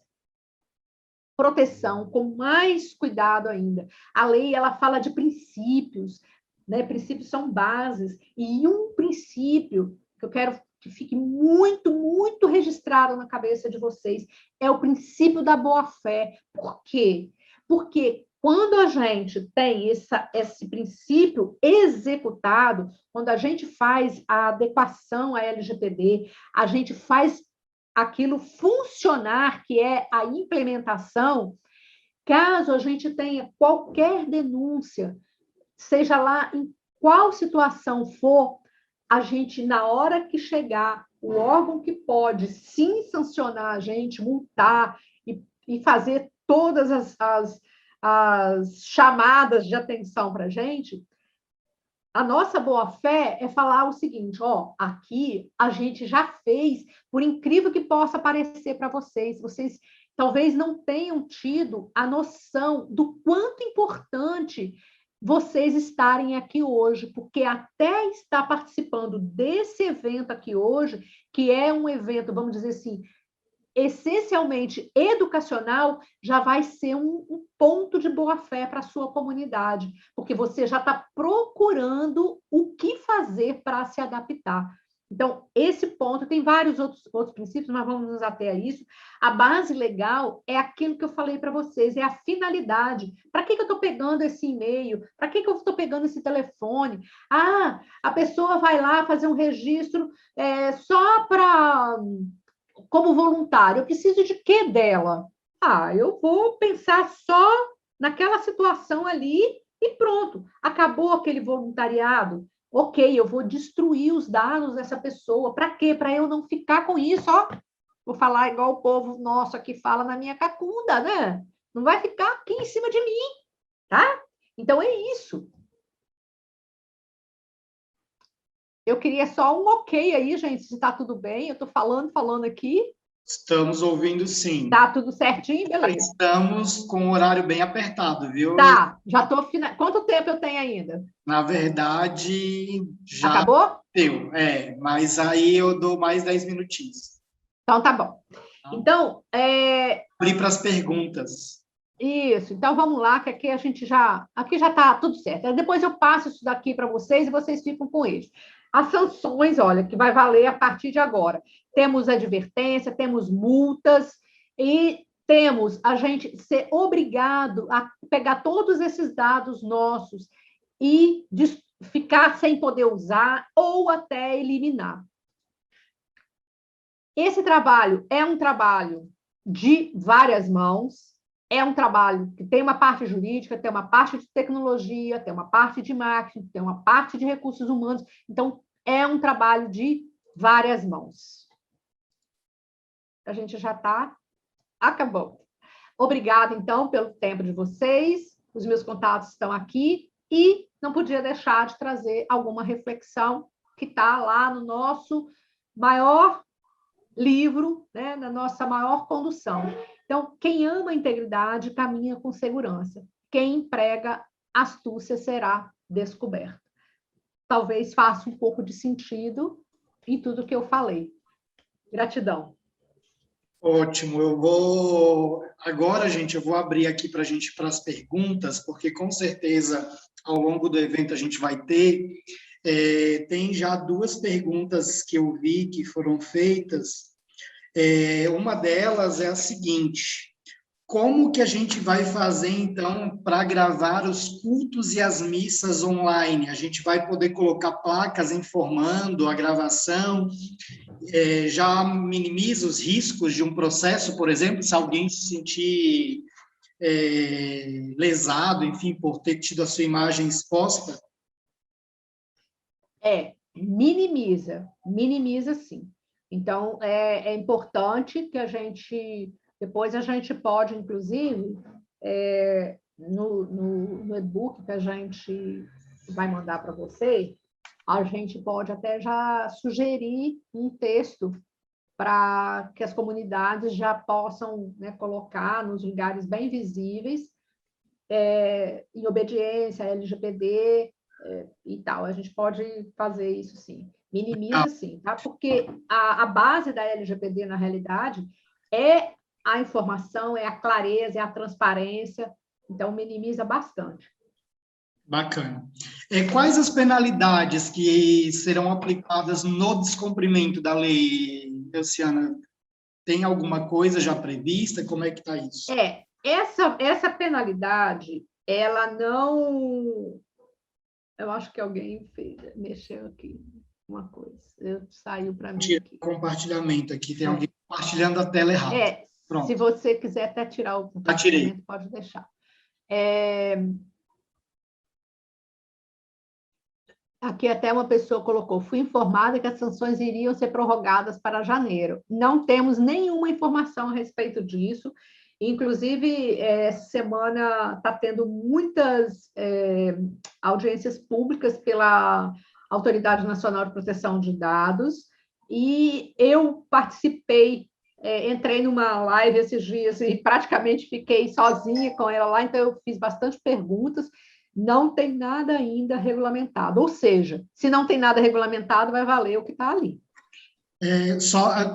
proteção, com mais cuidado ainda. A lei, ela fala de princípios, né? Princípios são bases, e um princípio que eu quero que fique muito, muito registrado na cabeça de vocês é o princípio da boa-fé. Por quê? Porque quando a gente tem esse princípio executado, quando a gente faz a adequação à LGPD, a gente faz aquilo funcionar, que é a implementação, caso a gente tenha qualquer denúncia, seja lá em qual situação for, a gente, na hora que chegar, o órgão que pode sim sancionar a gente, multar e fazer todas as chamadas de atenção para a gente, a nossa boa-fé é falar o seguinte, aqui a gente já fez, por incrível que possa parecer para vocês talvez não tenham tido a noção do quanto importante vocês estarem aqui hoje, porque até estar participando desse evento aqui hoje, que é um evento, vamos dizer assim, essencialmente educacional, já vai ser um ponto de boa-fé para a sua comunidade, porque você já está procurando o que fazer para se adaptar. Então, esse ponto, tem vários outros princípios, mas vamos nos ater a isso. A base legal é aquilo que eu falei para vocês, é a finalidade. Para que eu estou pegando esse e-mail? Para que eu estou pegando esse telefone? Ah, a pessoa vai lá fazer um registro só para como voluntário. Eu preciso de quê dela? Ah, eu vou pensar só naquela situação ali e pronto. Acabou aquele voluntariado. Ok, eu vou destruir os dados dessa pessoa. Para quê? Para eu não ficar com isso, ó. Vou falar igual o povo nosso aqui fala na minha cacunda, né? Não vai ficar aqui em cima de mim, tá? Então é isso. Eu queria só um ok aí, gente, se está tudo bem. Eu estou falando aqui. Estamos ouvindo, sim. Tá tudo certinho? Beleza. Estamos com o horário bem apertado, viu? Tá, já estou... Quanto tempo eu tenho ainda? Na verdade, já acabou? deu, mas aí eu dou mais 10 minutinhos. Então, tá bom. Então, abrir para as perguntas. Isso, então vamos lá, que aqui a gente já... Aqui já está tudo certo. Depois eu passo isso daqui para vocês e vocês ficam com eles. As sanções, olha, que vai valer a partir de agora. Temos advertência, temos multas e temos a gente ser obrigado a pegar todos esses dados nossos e ficar sem poder usar ou até eliminar. Esse trabalho é um trabalho de várias mãos, é um trabalho que tem uma parte jurídica, tem uma parte de tecnologia, tem uma parte de marketing, tem uma parte de recursos humanos. Então, é um trabalho de várias mãos. A gente já está acabando. Obrigada, então, pelo tempo de vocês. Os meus contatos estão aqui e não podia deixar de trazer alguma reflexão que está lá no nosso maior livro, né, na nossa maior condução. Então, quem ama a integridade caminha com segurança. Quem emprega astúcia será descoberto. Talvez faça um pouco de sentido em tudo que eu falei. Gratidão. Ótimo, eu vou... Agora, gente, eu vou abrir aqui para a gente para as perguntas, porque com certeza, ao longo do evento, a gente vai ter... tem já 2 perguntas que eu vi que foram feitas. Uma delas é a seguinte: como que a gente vai fazer, então, para gravar os cultos e as missas online? A gente vai poder colocar placas informando a gravação, já minimiza os riscos de um processo, por exemplo, se alguém se sentir lesado, enfim, por ter tido a sua imagem exposta? Minimiza sim. Então, é importante que a gente... Depois a gente pode, inclusive, no e-book que a gente vai mandar para vocês, a gente pode até já sugerir um texto para que as comunidades já possam, né, colocar nos lugares bem visíveis, em obediência, LGPD e tal. A gente pode fazer isso sim. Minimiza sim, tá? Porque a base da LGPD, na realidade, é a informação, é a clareza, é a transparência, então minimiza bastante. Bacana. Quais as penalidades que serão aplicadas no descumprimento da lei, Luciana? Tem alguma coisa já prevista? Como é que está isso? Essa penalidade, ela não... Eu acho que alguém mexeu aqui uma coisa. Saiu para mim aqui. Compartilhamento aqui. Tem alguém compartilhando a tela errada. Pronto. Se você quiser até tirar o compartilhamento, pode deixar. Aqui até uma pessoa colocou: fui informada que as sanções iriam ser prorrogadas para janeiro. Não temos nenhuma informação a respeito disso. Inclusive, essa semana está tendo muitas audiências públicas pela Autoridade Nacional de Proteção de Dados, e eu participei, entrei numa live esses dias e praticamente fiquei sozinha com ela lá, então eu fiz bastante perguntas. Não tem nada ainda regulamentado, ou seja, se não tem nada regulamentado, vai valer o que está ali.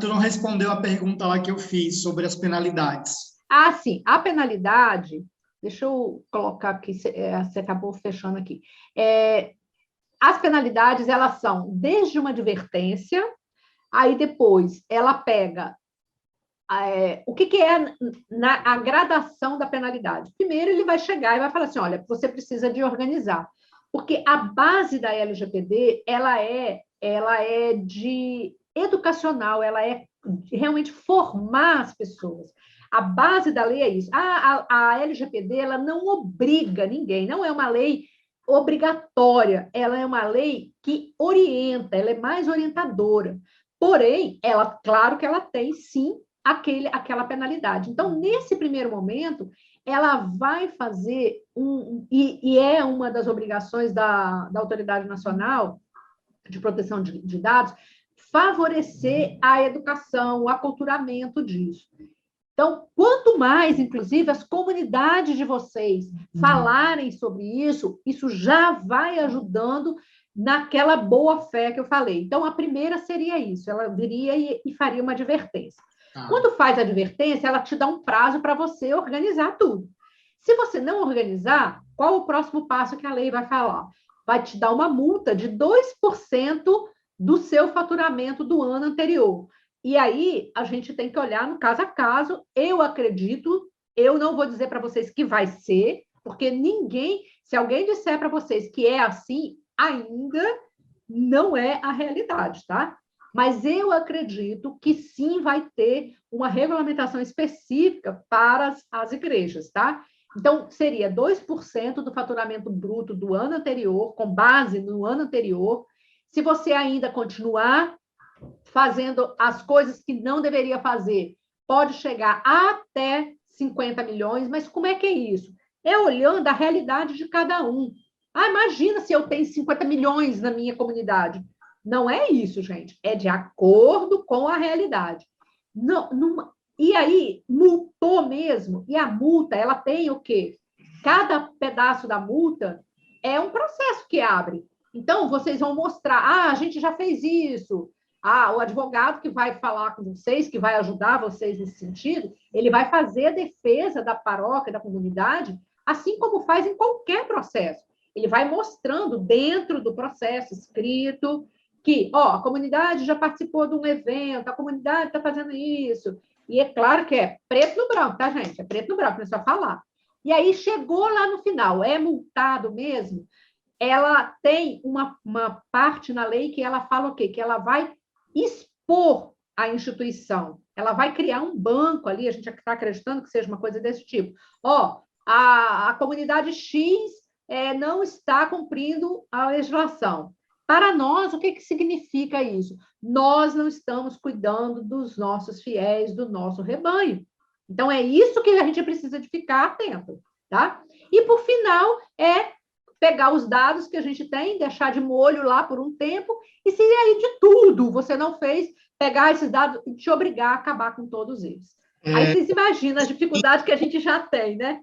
Tu não respondeu a pergunta lá que eu fiz sobre as penalidades. Sim, a penalidade, deixa eu colocar aqui, você acabou fechando aqui. as penalidades, elas são desde uma advertência, aí depois ela pega o que é a gradação da penalidade. Primeiro, ele vai chegar e vai falar assim, olha, você precisa de organizar. Porque a base da LGPD, ela é de educacional, ela é realmente formar as pessoas. A base da lei é isso. A LGPD, ela não obriga ninguém, não é uma lei obrigatória, ela é uma lei que orienta, ela é mais orientadora. Porém, claro que ela tem, sim, aquela penalidade. Então, nesse primeiro momento, ela vai fazer e é uma das obrigações da Autoridade Nacional de Proteção de Dados, favorecer a educação, o aculturamento disso. Então, quanto mais, inclusive, as comunidades de vocês falarem sobre isso, isso já vai ajudando naquela boa fé que eu falei. Então, a primeira seria isso, ela viria e faria uma advertência. Quando faz a advertência, ela te dá um prazo para você organizar tudo. Se você não organizar, qual o próximo passo que a lei vai falar? Vai te dar uma multa de 2% do seu faturamento do ano anterior. E aí, a gente tem que olhar no caso a caso. Eu acredito, eu não vou dizer para vocês que vai ser, porque se alguém disser para vocês que é assim, ainda não é a realidade, tá? Mas eu acredito que sim vai ter uma regulamentação específica para as igrejas, tá? Então, seria 2% do faturamento bruto do ano anterior, com base no ano anterior. Se você ainda continuar fazendo as coisas que não deveria fazer, pode chegar até 50 milhões, mas como é que é isso? É olhando a realidade de cada um. Imagina se eu tenho 50 milhões na minha comunidade. Não é isso, gente. É de acordo com a realidade. E aí, multou mesmo. E a multa, ela tem o quê? Cada pedaço da multa é um processo que abre. Então, vocês vão mostrar, a gente já fez isso. O advogado que vai falar com vocês, que vai ajudar vocês nesse sentido, ele vai fazer a defesa da paróquia, da comunidade, assim como faz em qualquer processo. Ele vai mostrando dentro do processo escrito que, a comunidade já participou de um evento, a comunidade está fazendo isso. E é claro que é preto no branco, tá, gente? É preto no branco, não é só falar. E aí chegou lá no final, é multado mesmo? Ela tem uma parte na lei que ela fala o quê? Que ela vai expor a instituição. Ela vai criar um banco ali, a gente está acreditando que seja uma coisa desse tipo. A comunidade X não está cumprindo a legislação. Para nós, o que significa isso? Nós não estamos cuidando dos nossos fiéis, do nosso rebanho. Então, é isso que a gente precisa de ficar atento, tá? E, por final, pegar os dados que a gente tem, deixar de molho lá por um tempo, e se aí de tudo você não fez, pegar esses dados e te obrigar a acabar com todos eles. Aí vocês imaginam a dificuldade que a gente já tem, né?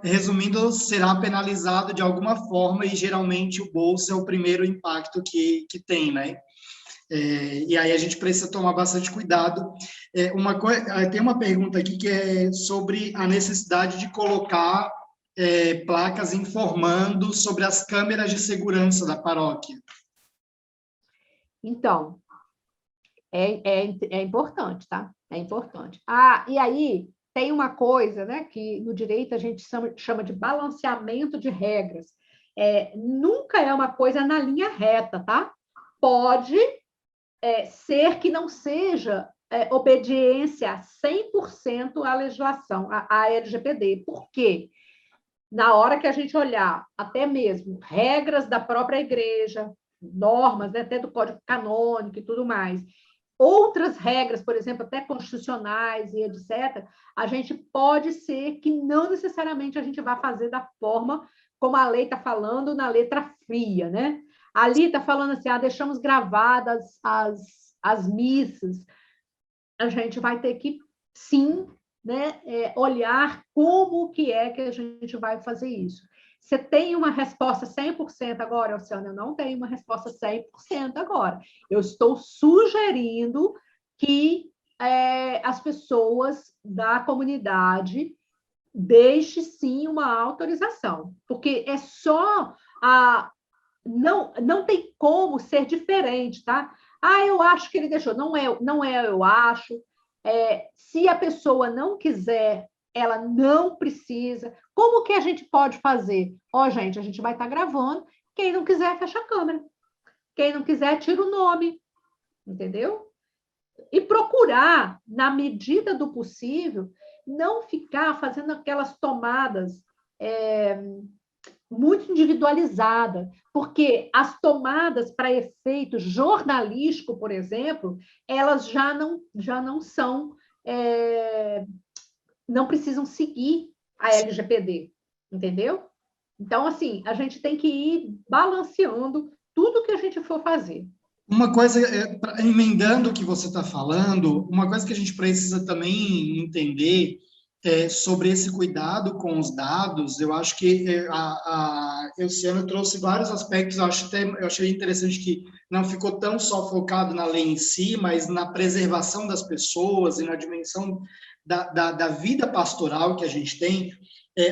Resumindo, será penalizado de alguma forma e geralmente o bolso é o primeiro impacto que tem, né? E aí a gente precisa tomar bastante cuidado. Tem uma pergunta aqui que é sobre a necessidade de colocar placas informando sobre as câmeras de segurança da paróquia. Então, é importante, tá? É importante. E aí tem uma coisa, né, que no direito a gente chama de balanceamento de regras. Nunca é uma coisa na linha reta, tá? Pode ser que não seja obediência 100% à legislação, à LGPD. Por quê? Na hora que a gente olhar até mesmo regras da própria igreja, normas, né, até do Código Canônico e tudo mais, outras regras, por exemplo, até constitucionais e etc., a gente pode ser que não necessariamente a gente vai fazer da forma como a lei está falando na letra fria, né? Ali está falando assim, deixamos gravadas as missas. A gente vai ter que, sim, né, olhar como que é que a gente vai fazer isso. Você tem uma resposta 100% agora, Alciana? Eu não tenho uma resposta 100% agora. Eu estou sugerindo que as pessoas da comunidade deixem, sim, uma autorização, porque é só não tem como ser diferente, tá? Ah, eu acho que ele deixou. Não é eu acho. Se a pessoa não quiser, ela não precisa. Como que a gente pode fazer? Ó, gente, a gente vai estar gravando. Quem não quiser, fecha a câmera. Quem não quiser, tira o nome. Entendeu? E procurar, na medida do possível, não ficar fazendo aquelas tomadas muito individualizada, porque as tomadas para efeito jornalístico, por exemplo, elas já não são, não precisam seguir a LGPD, entendeu? Então, assim, a gente tem que ir balanceando tudo que a gente for fazer. Uma coisa, emendando o que você está falando, uma coisa que a gente precisa também entender sobre esse cuidado com os dados. Eu acho que a Elciano trouxe vários aspectos. Eu achei interessante que não ficou tão só focado na lei em si, mas na preservação das pessoas e na dimensão da vida pastoral que a gente tem.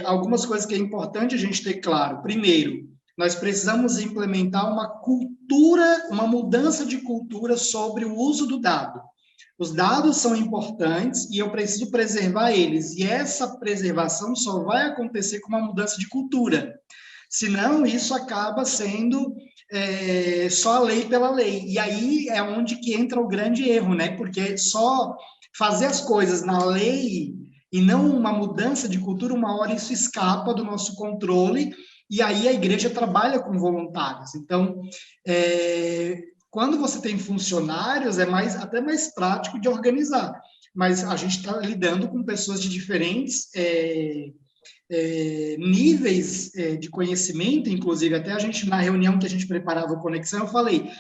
Algumas coisas que é importante a gente ter claro. Primeiro, nós precisamos implementar uma cultura, uma mudança de cultura sobre o uso do dado. Os dados são importantes e eu preciso preservar eles. E essa preservação só vai acontecer com uma mudança de cultura. Senão, isso acaba sendo só a lei pela lei. E aí é onde que entra o grande erro, né? Porque só fazer as coisas na lei e não uma mudança de cultura, uma hora isso escapa do nosso controle. E aí a igreja trabalha com voluntários. Então, quando você tem funcionários, até mais prático de organizar. Mas a gente está lidando com pessoas de diferentes níveis de conhecimento, inclusive. Até a gente, na reunião que a gente preparava a conexão, eu falei,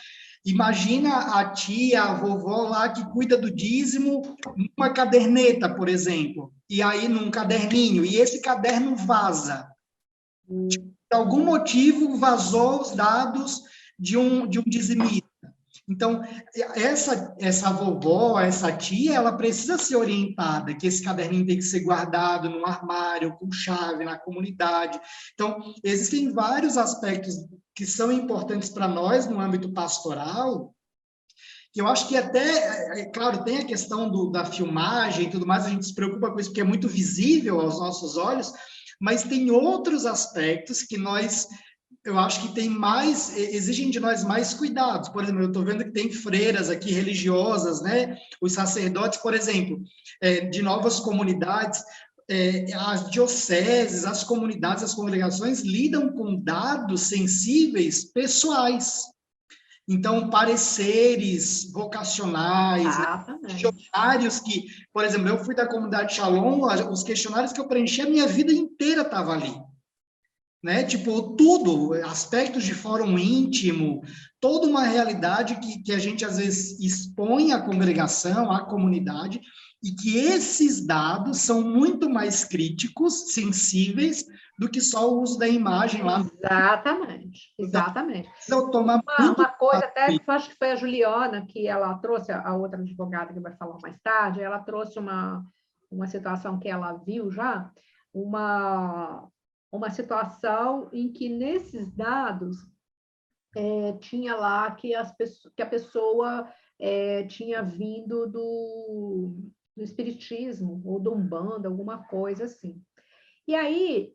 imagina a tia, a vovó lá que cuida do dízimo numa caderneta, por exemplo, e aí num caderninho, e esse caderno vaza. Por algum motivo, vazou os dados de um dizimista. Então, essa vovó, essa tia, ela precisa ser orientada, que esse caderninho tem que ser guardado num armário, com chave, na comunidade. Então, existem vários aspectos que são importantes para nós no âmbito pastoral, que eu acho que até, claro, tem a questão da filmagem e tudo mais, a gente se preocupa com isso porque é muito visível aos nossos olhos, mas tem outros aspectos que eu acho que exigem de nós mais cuidados. Por exemplo, eu estou vendo que tem freiras aqui religiosas, né? Os sacerdotes, por exemplo, de novas comunidades, as dioceses, as comunidades, as congregações lidam com dados sensíveis pessoais. Então, pareceres vocacionais, né? Questionários que, por exemplo, eu fui da comunidade Shalom, os questionários que eu preenchi, a minha vida inteira estava ali. Né? Tipo, tudo, aspectos de fórum íntimo, toda uma realidade que a gente, às vezes, expõe à congregação, à comunidade, e que esses dados são muito mais críticos, sensíveis, do que só o uso da imagem lá. Exatamente, exatamente. Então, uma coisa até que eu acho que foi a Juliana, que ela trouxe, a outra advogada que vai falar mais tarde, ela trouxe uma situação que ela viu já, uma situação em que nesses dados tinha lá que a pessoa tinha vindo do espiritismo ou do Umbanda, alguma coisa assim. E aí,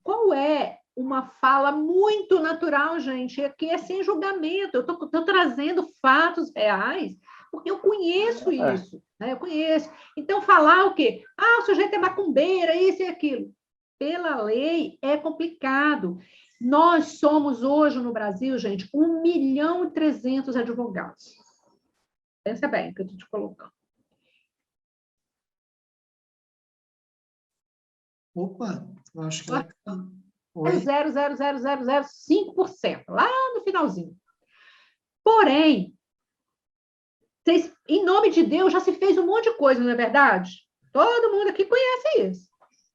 qual é uma fala muito natural, gente, que é sem julgamento, eu estou trazendo fatos reais, porque eu conheço isso, né? Eu conheço. Então, falar o quê? O sujeito é macumbeira, isso e aquilo. Pela lei é complicado. Nós somos hoje no Brasil, gente, 1.300.000 advogados. Pensa bem o que eu estou te colocando. Opa, eu acho que... 0,00005%, lá no finalzinho. Porém, em nome de Deus, já se fez um monte de coisa, não é verdade? Todo mundo aqui conhece isso.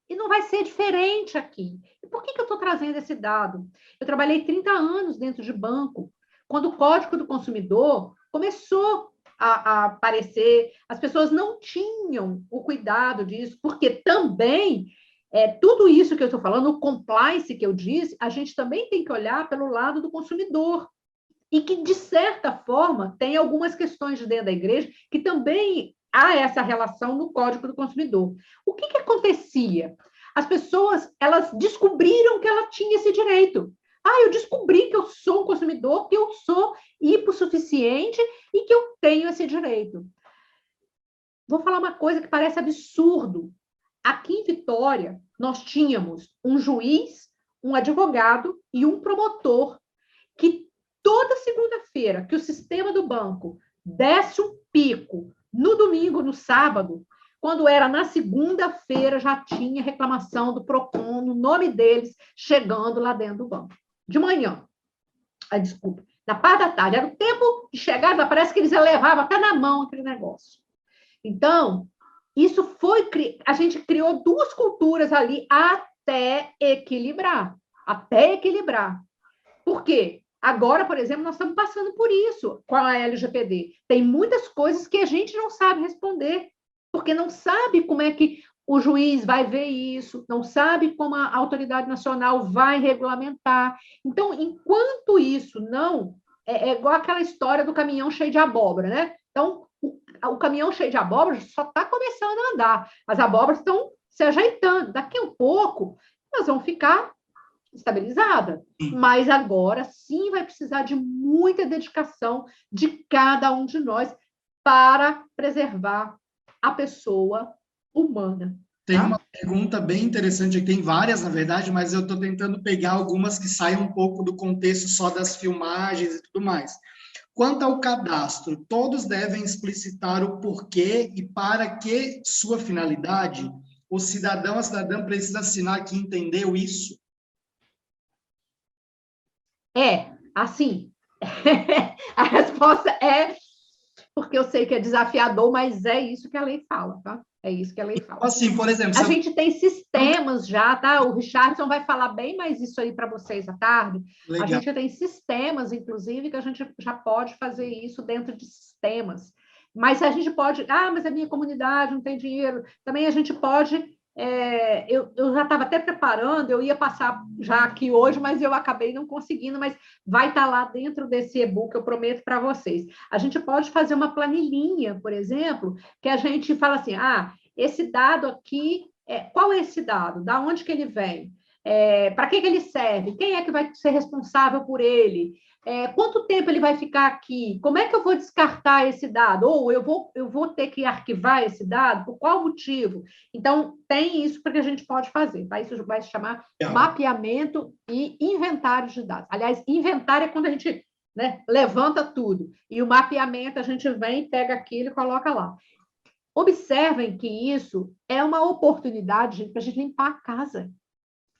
E não vai ser diferente aqui. E por que eu estou trazendo esse dado? Eu trabalhei 30 anos dentro de banco, quando o Código do Consumidor começou a aparecer, as pessoas não tinham o cuidado disso, porque também tudo isso que eu estou falando, o compliance que eu disse, a gente também tem que olhar pelo lado do consumidor. E que, de certa forma, tem algumas questões dentro da igreja que também há essa relação no Código do Consumidor. O que acontecia? As pessoas, elas descobriram que ela tinha esse direito. Eu descobri que eu sou um consumidor, que eu sou hipossuficiente e que eu tenho esse direito. Vou falar uma coisa que parece absurdo. Aqui em Vitória, nós tínhamos um juiz, um advogado e um promotor que toda segunda-feira que o sistema do banco desse um pico, no domingo, no sábado, quando era na segunda-feira, já tinha reclamação do PROCON, no nome deles, chegando lá dentro do banco. De manhã, desculpa, na parte da tarde, era o tempo de chegada, parece que eles levavam até na mão aquele negócio. Então, isso foi, a gente criou duas culturas ali até equilibrar. Por quê? Agora, por exemplo, nós estamos passando por isso com a LGPD. Tem muitas coisas que a gente não sabe responder, porque não sabe como é que o juiz vai ver isso, não sabe como a autoridade nacional vai regulamentar. Então, enquanto isso não... É igual aquela história do caminhão cheio de abóbora, né? Então, o caminhão cheio de abóbora só está começando a andar. As abóboras estão se ajeitando. Daqui a um pouco, elas vão ficar estabilizadas. Mas agora, sim, vai precisar de muita dedicação de cada um de nós para preservar a pessoa humana. Tem uma pergunta bem interessante, tem várias, na verdade, mas eu estou tentando pegar algumas que saem um pouco do contexto só das filmagens e tudo mais. Quanto ao cadastro, todos devem explicitar o porquê e para que sua finalidade? O cidadão, a cidadã precisa assinar que entendeu isso? Assim, a resposta é porque eu sei que é desafiador, mas é isso que a lei fala, tá? É isso que a lei fala. Assim, por exemplo... A gente tem sistemas já, tá? O Richardson vai falar bem mais isso aí para vocês à tarde. Legal. A gente tem sistemas, inclusive, que a gente já pode fazer isso dentro de sistemas. Mas a gente pode... mas a minha comunidade não tem dinheiro. Também a gente pode... eu já estava até preparando, eu ia passar já aqui hoje, mas eu acabei não conseguindo, mas vai estar lá dentro desse e-book, eu prometo para vocês. A gente pode fazer uma planilhinha, por exemplo, que a gente fala assim, esse dado aqui, qual é esse dado? Da onde que ele vem? Para que ele serve? Quem é que vai ser responsável por ele? Quanto tempo ele vai ficar aqui? Como é que eu vou descartar esse dado? Ou eu vou ter que arquivar esse dado? Por qual motivo? Então, tem isso que a gente pode fazer, tá? Isso vai se chamar mapeamento e inventário de dados. Aliás, inventário é quando a gente, né, levanta tudo. E o mapeamento, a gente vem, pega aquilo e coloca lá. Observem que isso é uma oportunidade para a gente limpar a casa.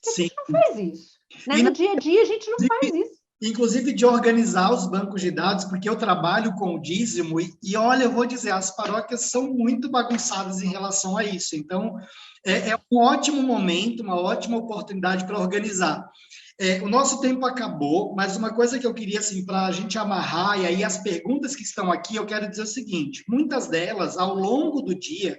Sim. A gente não faz isso. Né? No dia a dia, a gente não faz isso. Inclusive de organizar os bancos de dados, porque eu trabalho com o dízimo e olha, eu vou dizer, as paróquias são muito bagunçadas em relação a isso. Então, é um ótimo momento, uma ótima oportunidade para organizar. O nosso tempo acabou, mas uma coisa que eu queria, assim, para a gente amarrar, e aí as perguntas que estão aqui, eu quero dizer o seguinte, muitas delas, ao longo do dia,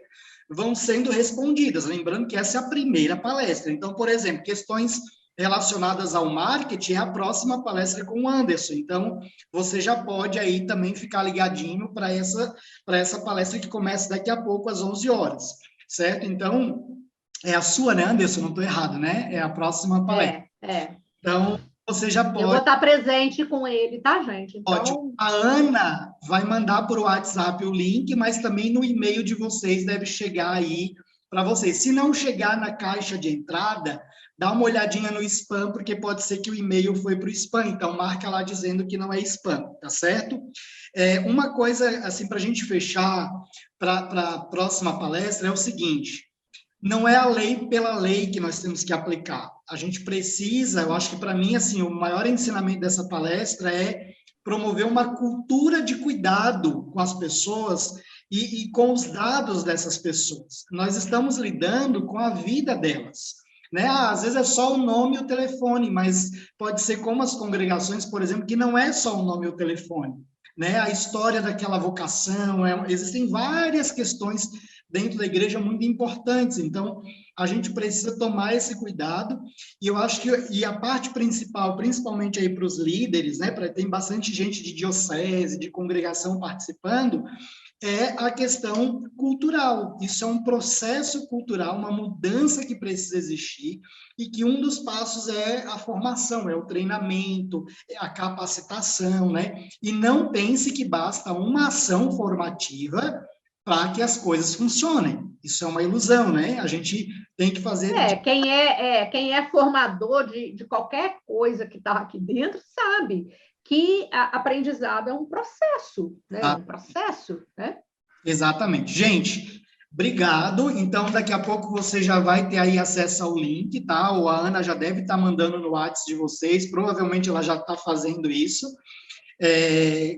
vão sendo respondidas, lembrando que essa é a primeira palestra. Então, por exemplo, questões relacionadas ao marketing é a próxima palestra com o Anderson. Então, você já pode aí também ficar ligadinho para essa palestra que começa daqui a pouco, às 11 horas, certo? Então, é a sua, né, Anderson? Não estou errado, né? É a próxima palestra. Então, você já pode... Eu vou estar presente com ele, tá, gente? Então... Ótimo. A Ana vai mandar por WhatsApp o link, mas também no e-mail de vocês deve chegar aí para vocês. Se não chegar na caixa de entrada, dá uma olhadinha no spam, porque pode ser que o e-mail foi para o spam, então marca lá dizendo que não é spam, tá certo? Uma coisa, assim, para a gente fechar para a próxima palestra é o seguinte, não é a lei pela lei que nós temos que aplicar. A gente precisa, eu acho que para mim, assim, o maior ensinamento dessa palestra é promover uma cultura de cuidado com as pessoas e com os dados dessas pessoas. Nós estamos lidando com a vida delas. Né? Às vezes é só o nome e o telefone, mas pode ser como as congregações, por exemplo, que não é só o nome e o telefone. Né? A história daquela vocação, existem várias questões dentro da igreja muito importantes. Então, a gente precisa tomar esse cuidado, e eu acho que a parte principal, principalmente aí para os líderes, né, tem bastante gente de diocese, de congregação participando, é a questão cultural. Isso é um processo cultural, uma mudança que precisa existir, e que um dos passos é a formação, é o treinamento, é a capacitação, né? E não pense que basta uma ação formativa para que as coisas funcionem. Isso é uma ilusão, né? A gente tem que fazer... Quem é formador de qualquer coisa que está aqui dentro sabe que a aprendizado é um processo, né? Um processo, né? Exatamente. Gente, obrigado. Então, daqui a pouco você já vai ter aí acesso ao link, tá? Ou a Ana já deve estar mandando no WhatsApp de vocês, provavelmente ela já está fazendo isso.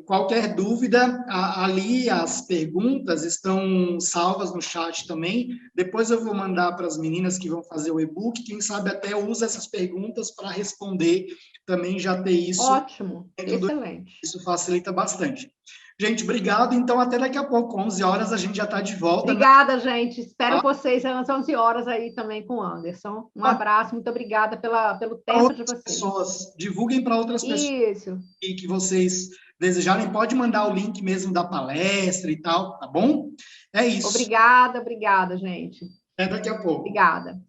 Qualquer dúvida, ali as perguntas estão salvas no chat também. Depois eu vou mandar para as meninas que vão fazer o e-book, quem sabe até usa essas perguntas para responder, também já ter isso. Ótimo, excelente. Isso facilita bastante. Gente, obrigado. Então, até daqui a pouco, 11 horas, a gente já está de volta. Obrigada, gente. Espero vocês às 11 horas aí também com o Anderson. Um abraço, muito obrigada pelo tempo de vocês. Pessoas, divulguem para outras pessoas. Isso. E que vocês desejarem, pode mandar o link mesmo da palestra e tal, tá bom? É isso. Obrigada, gente. Até daqui a pouco. Obrigada.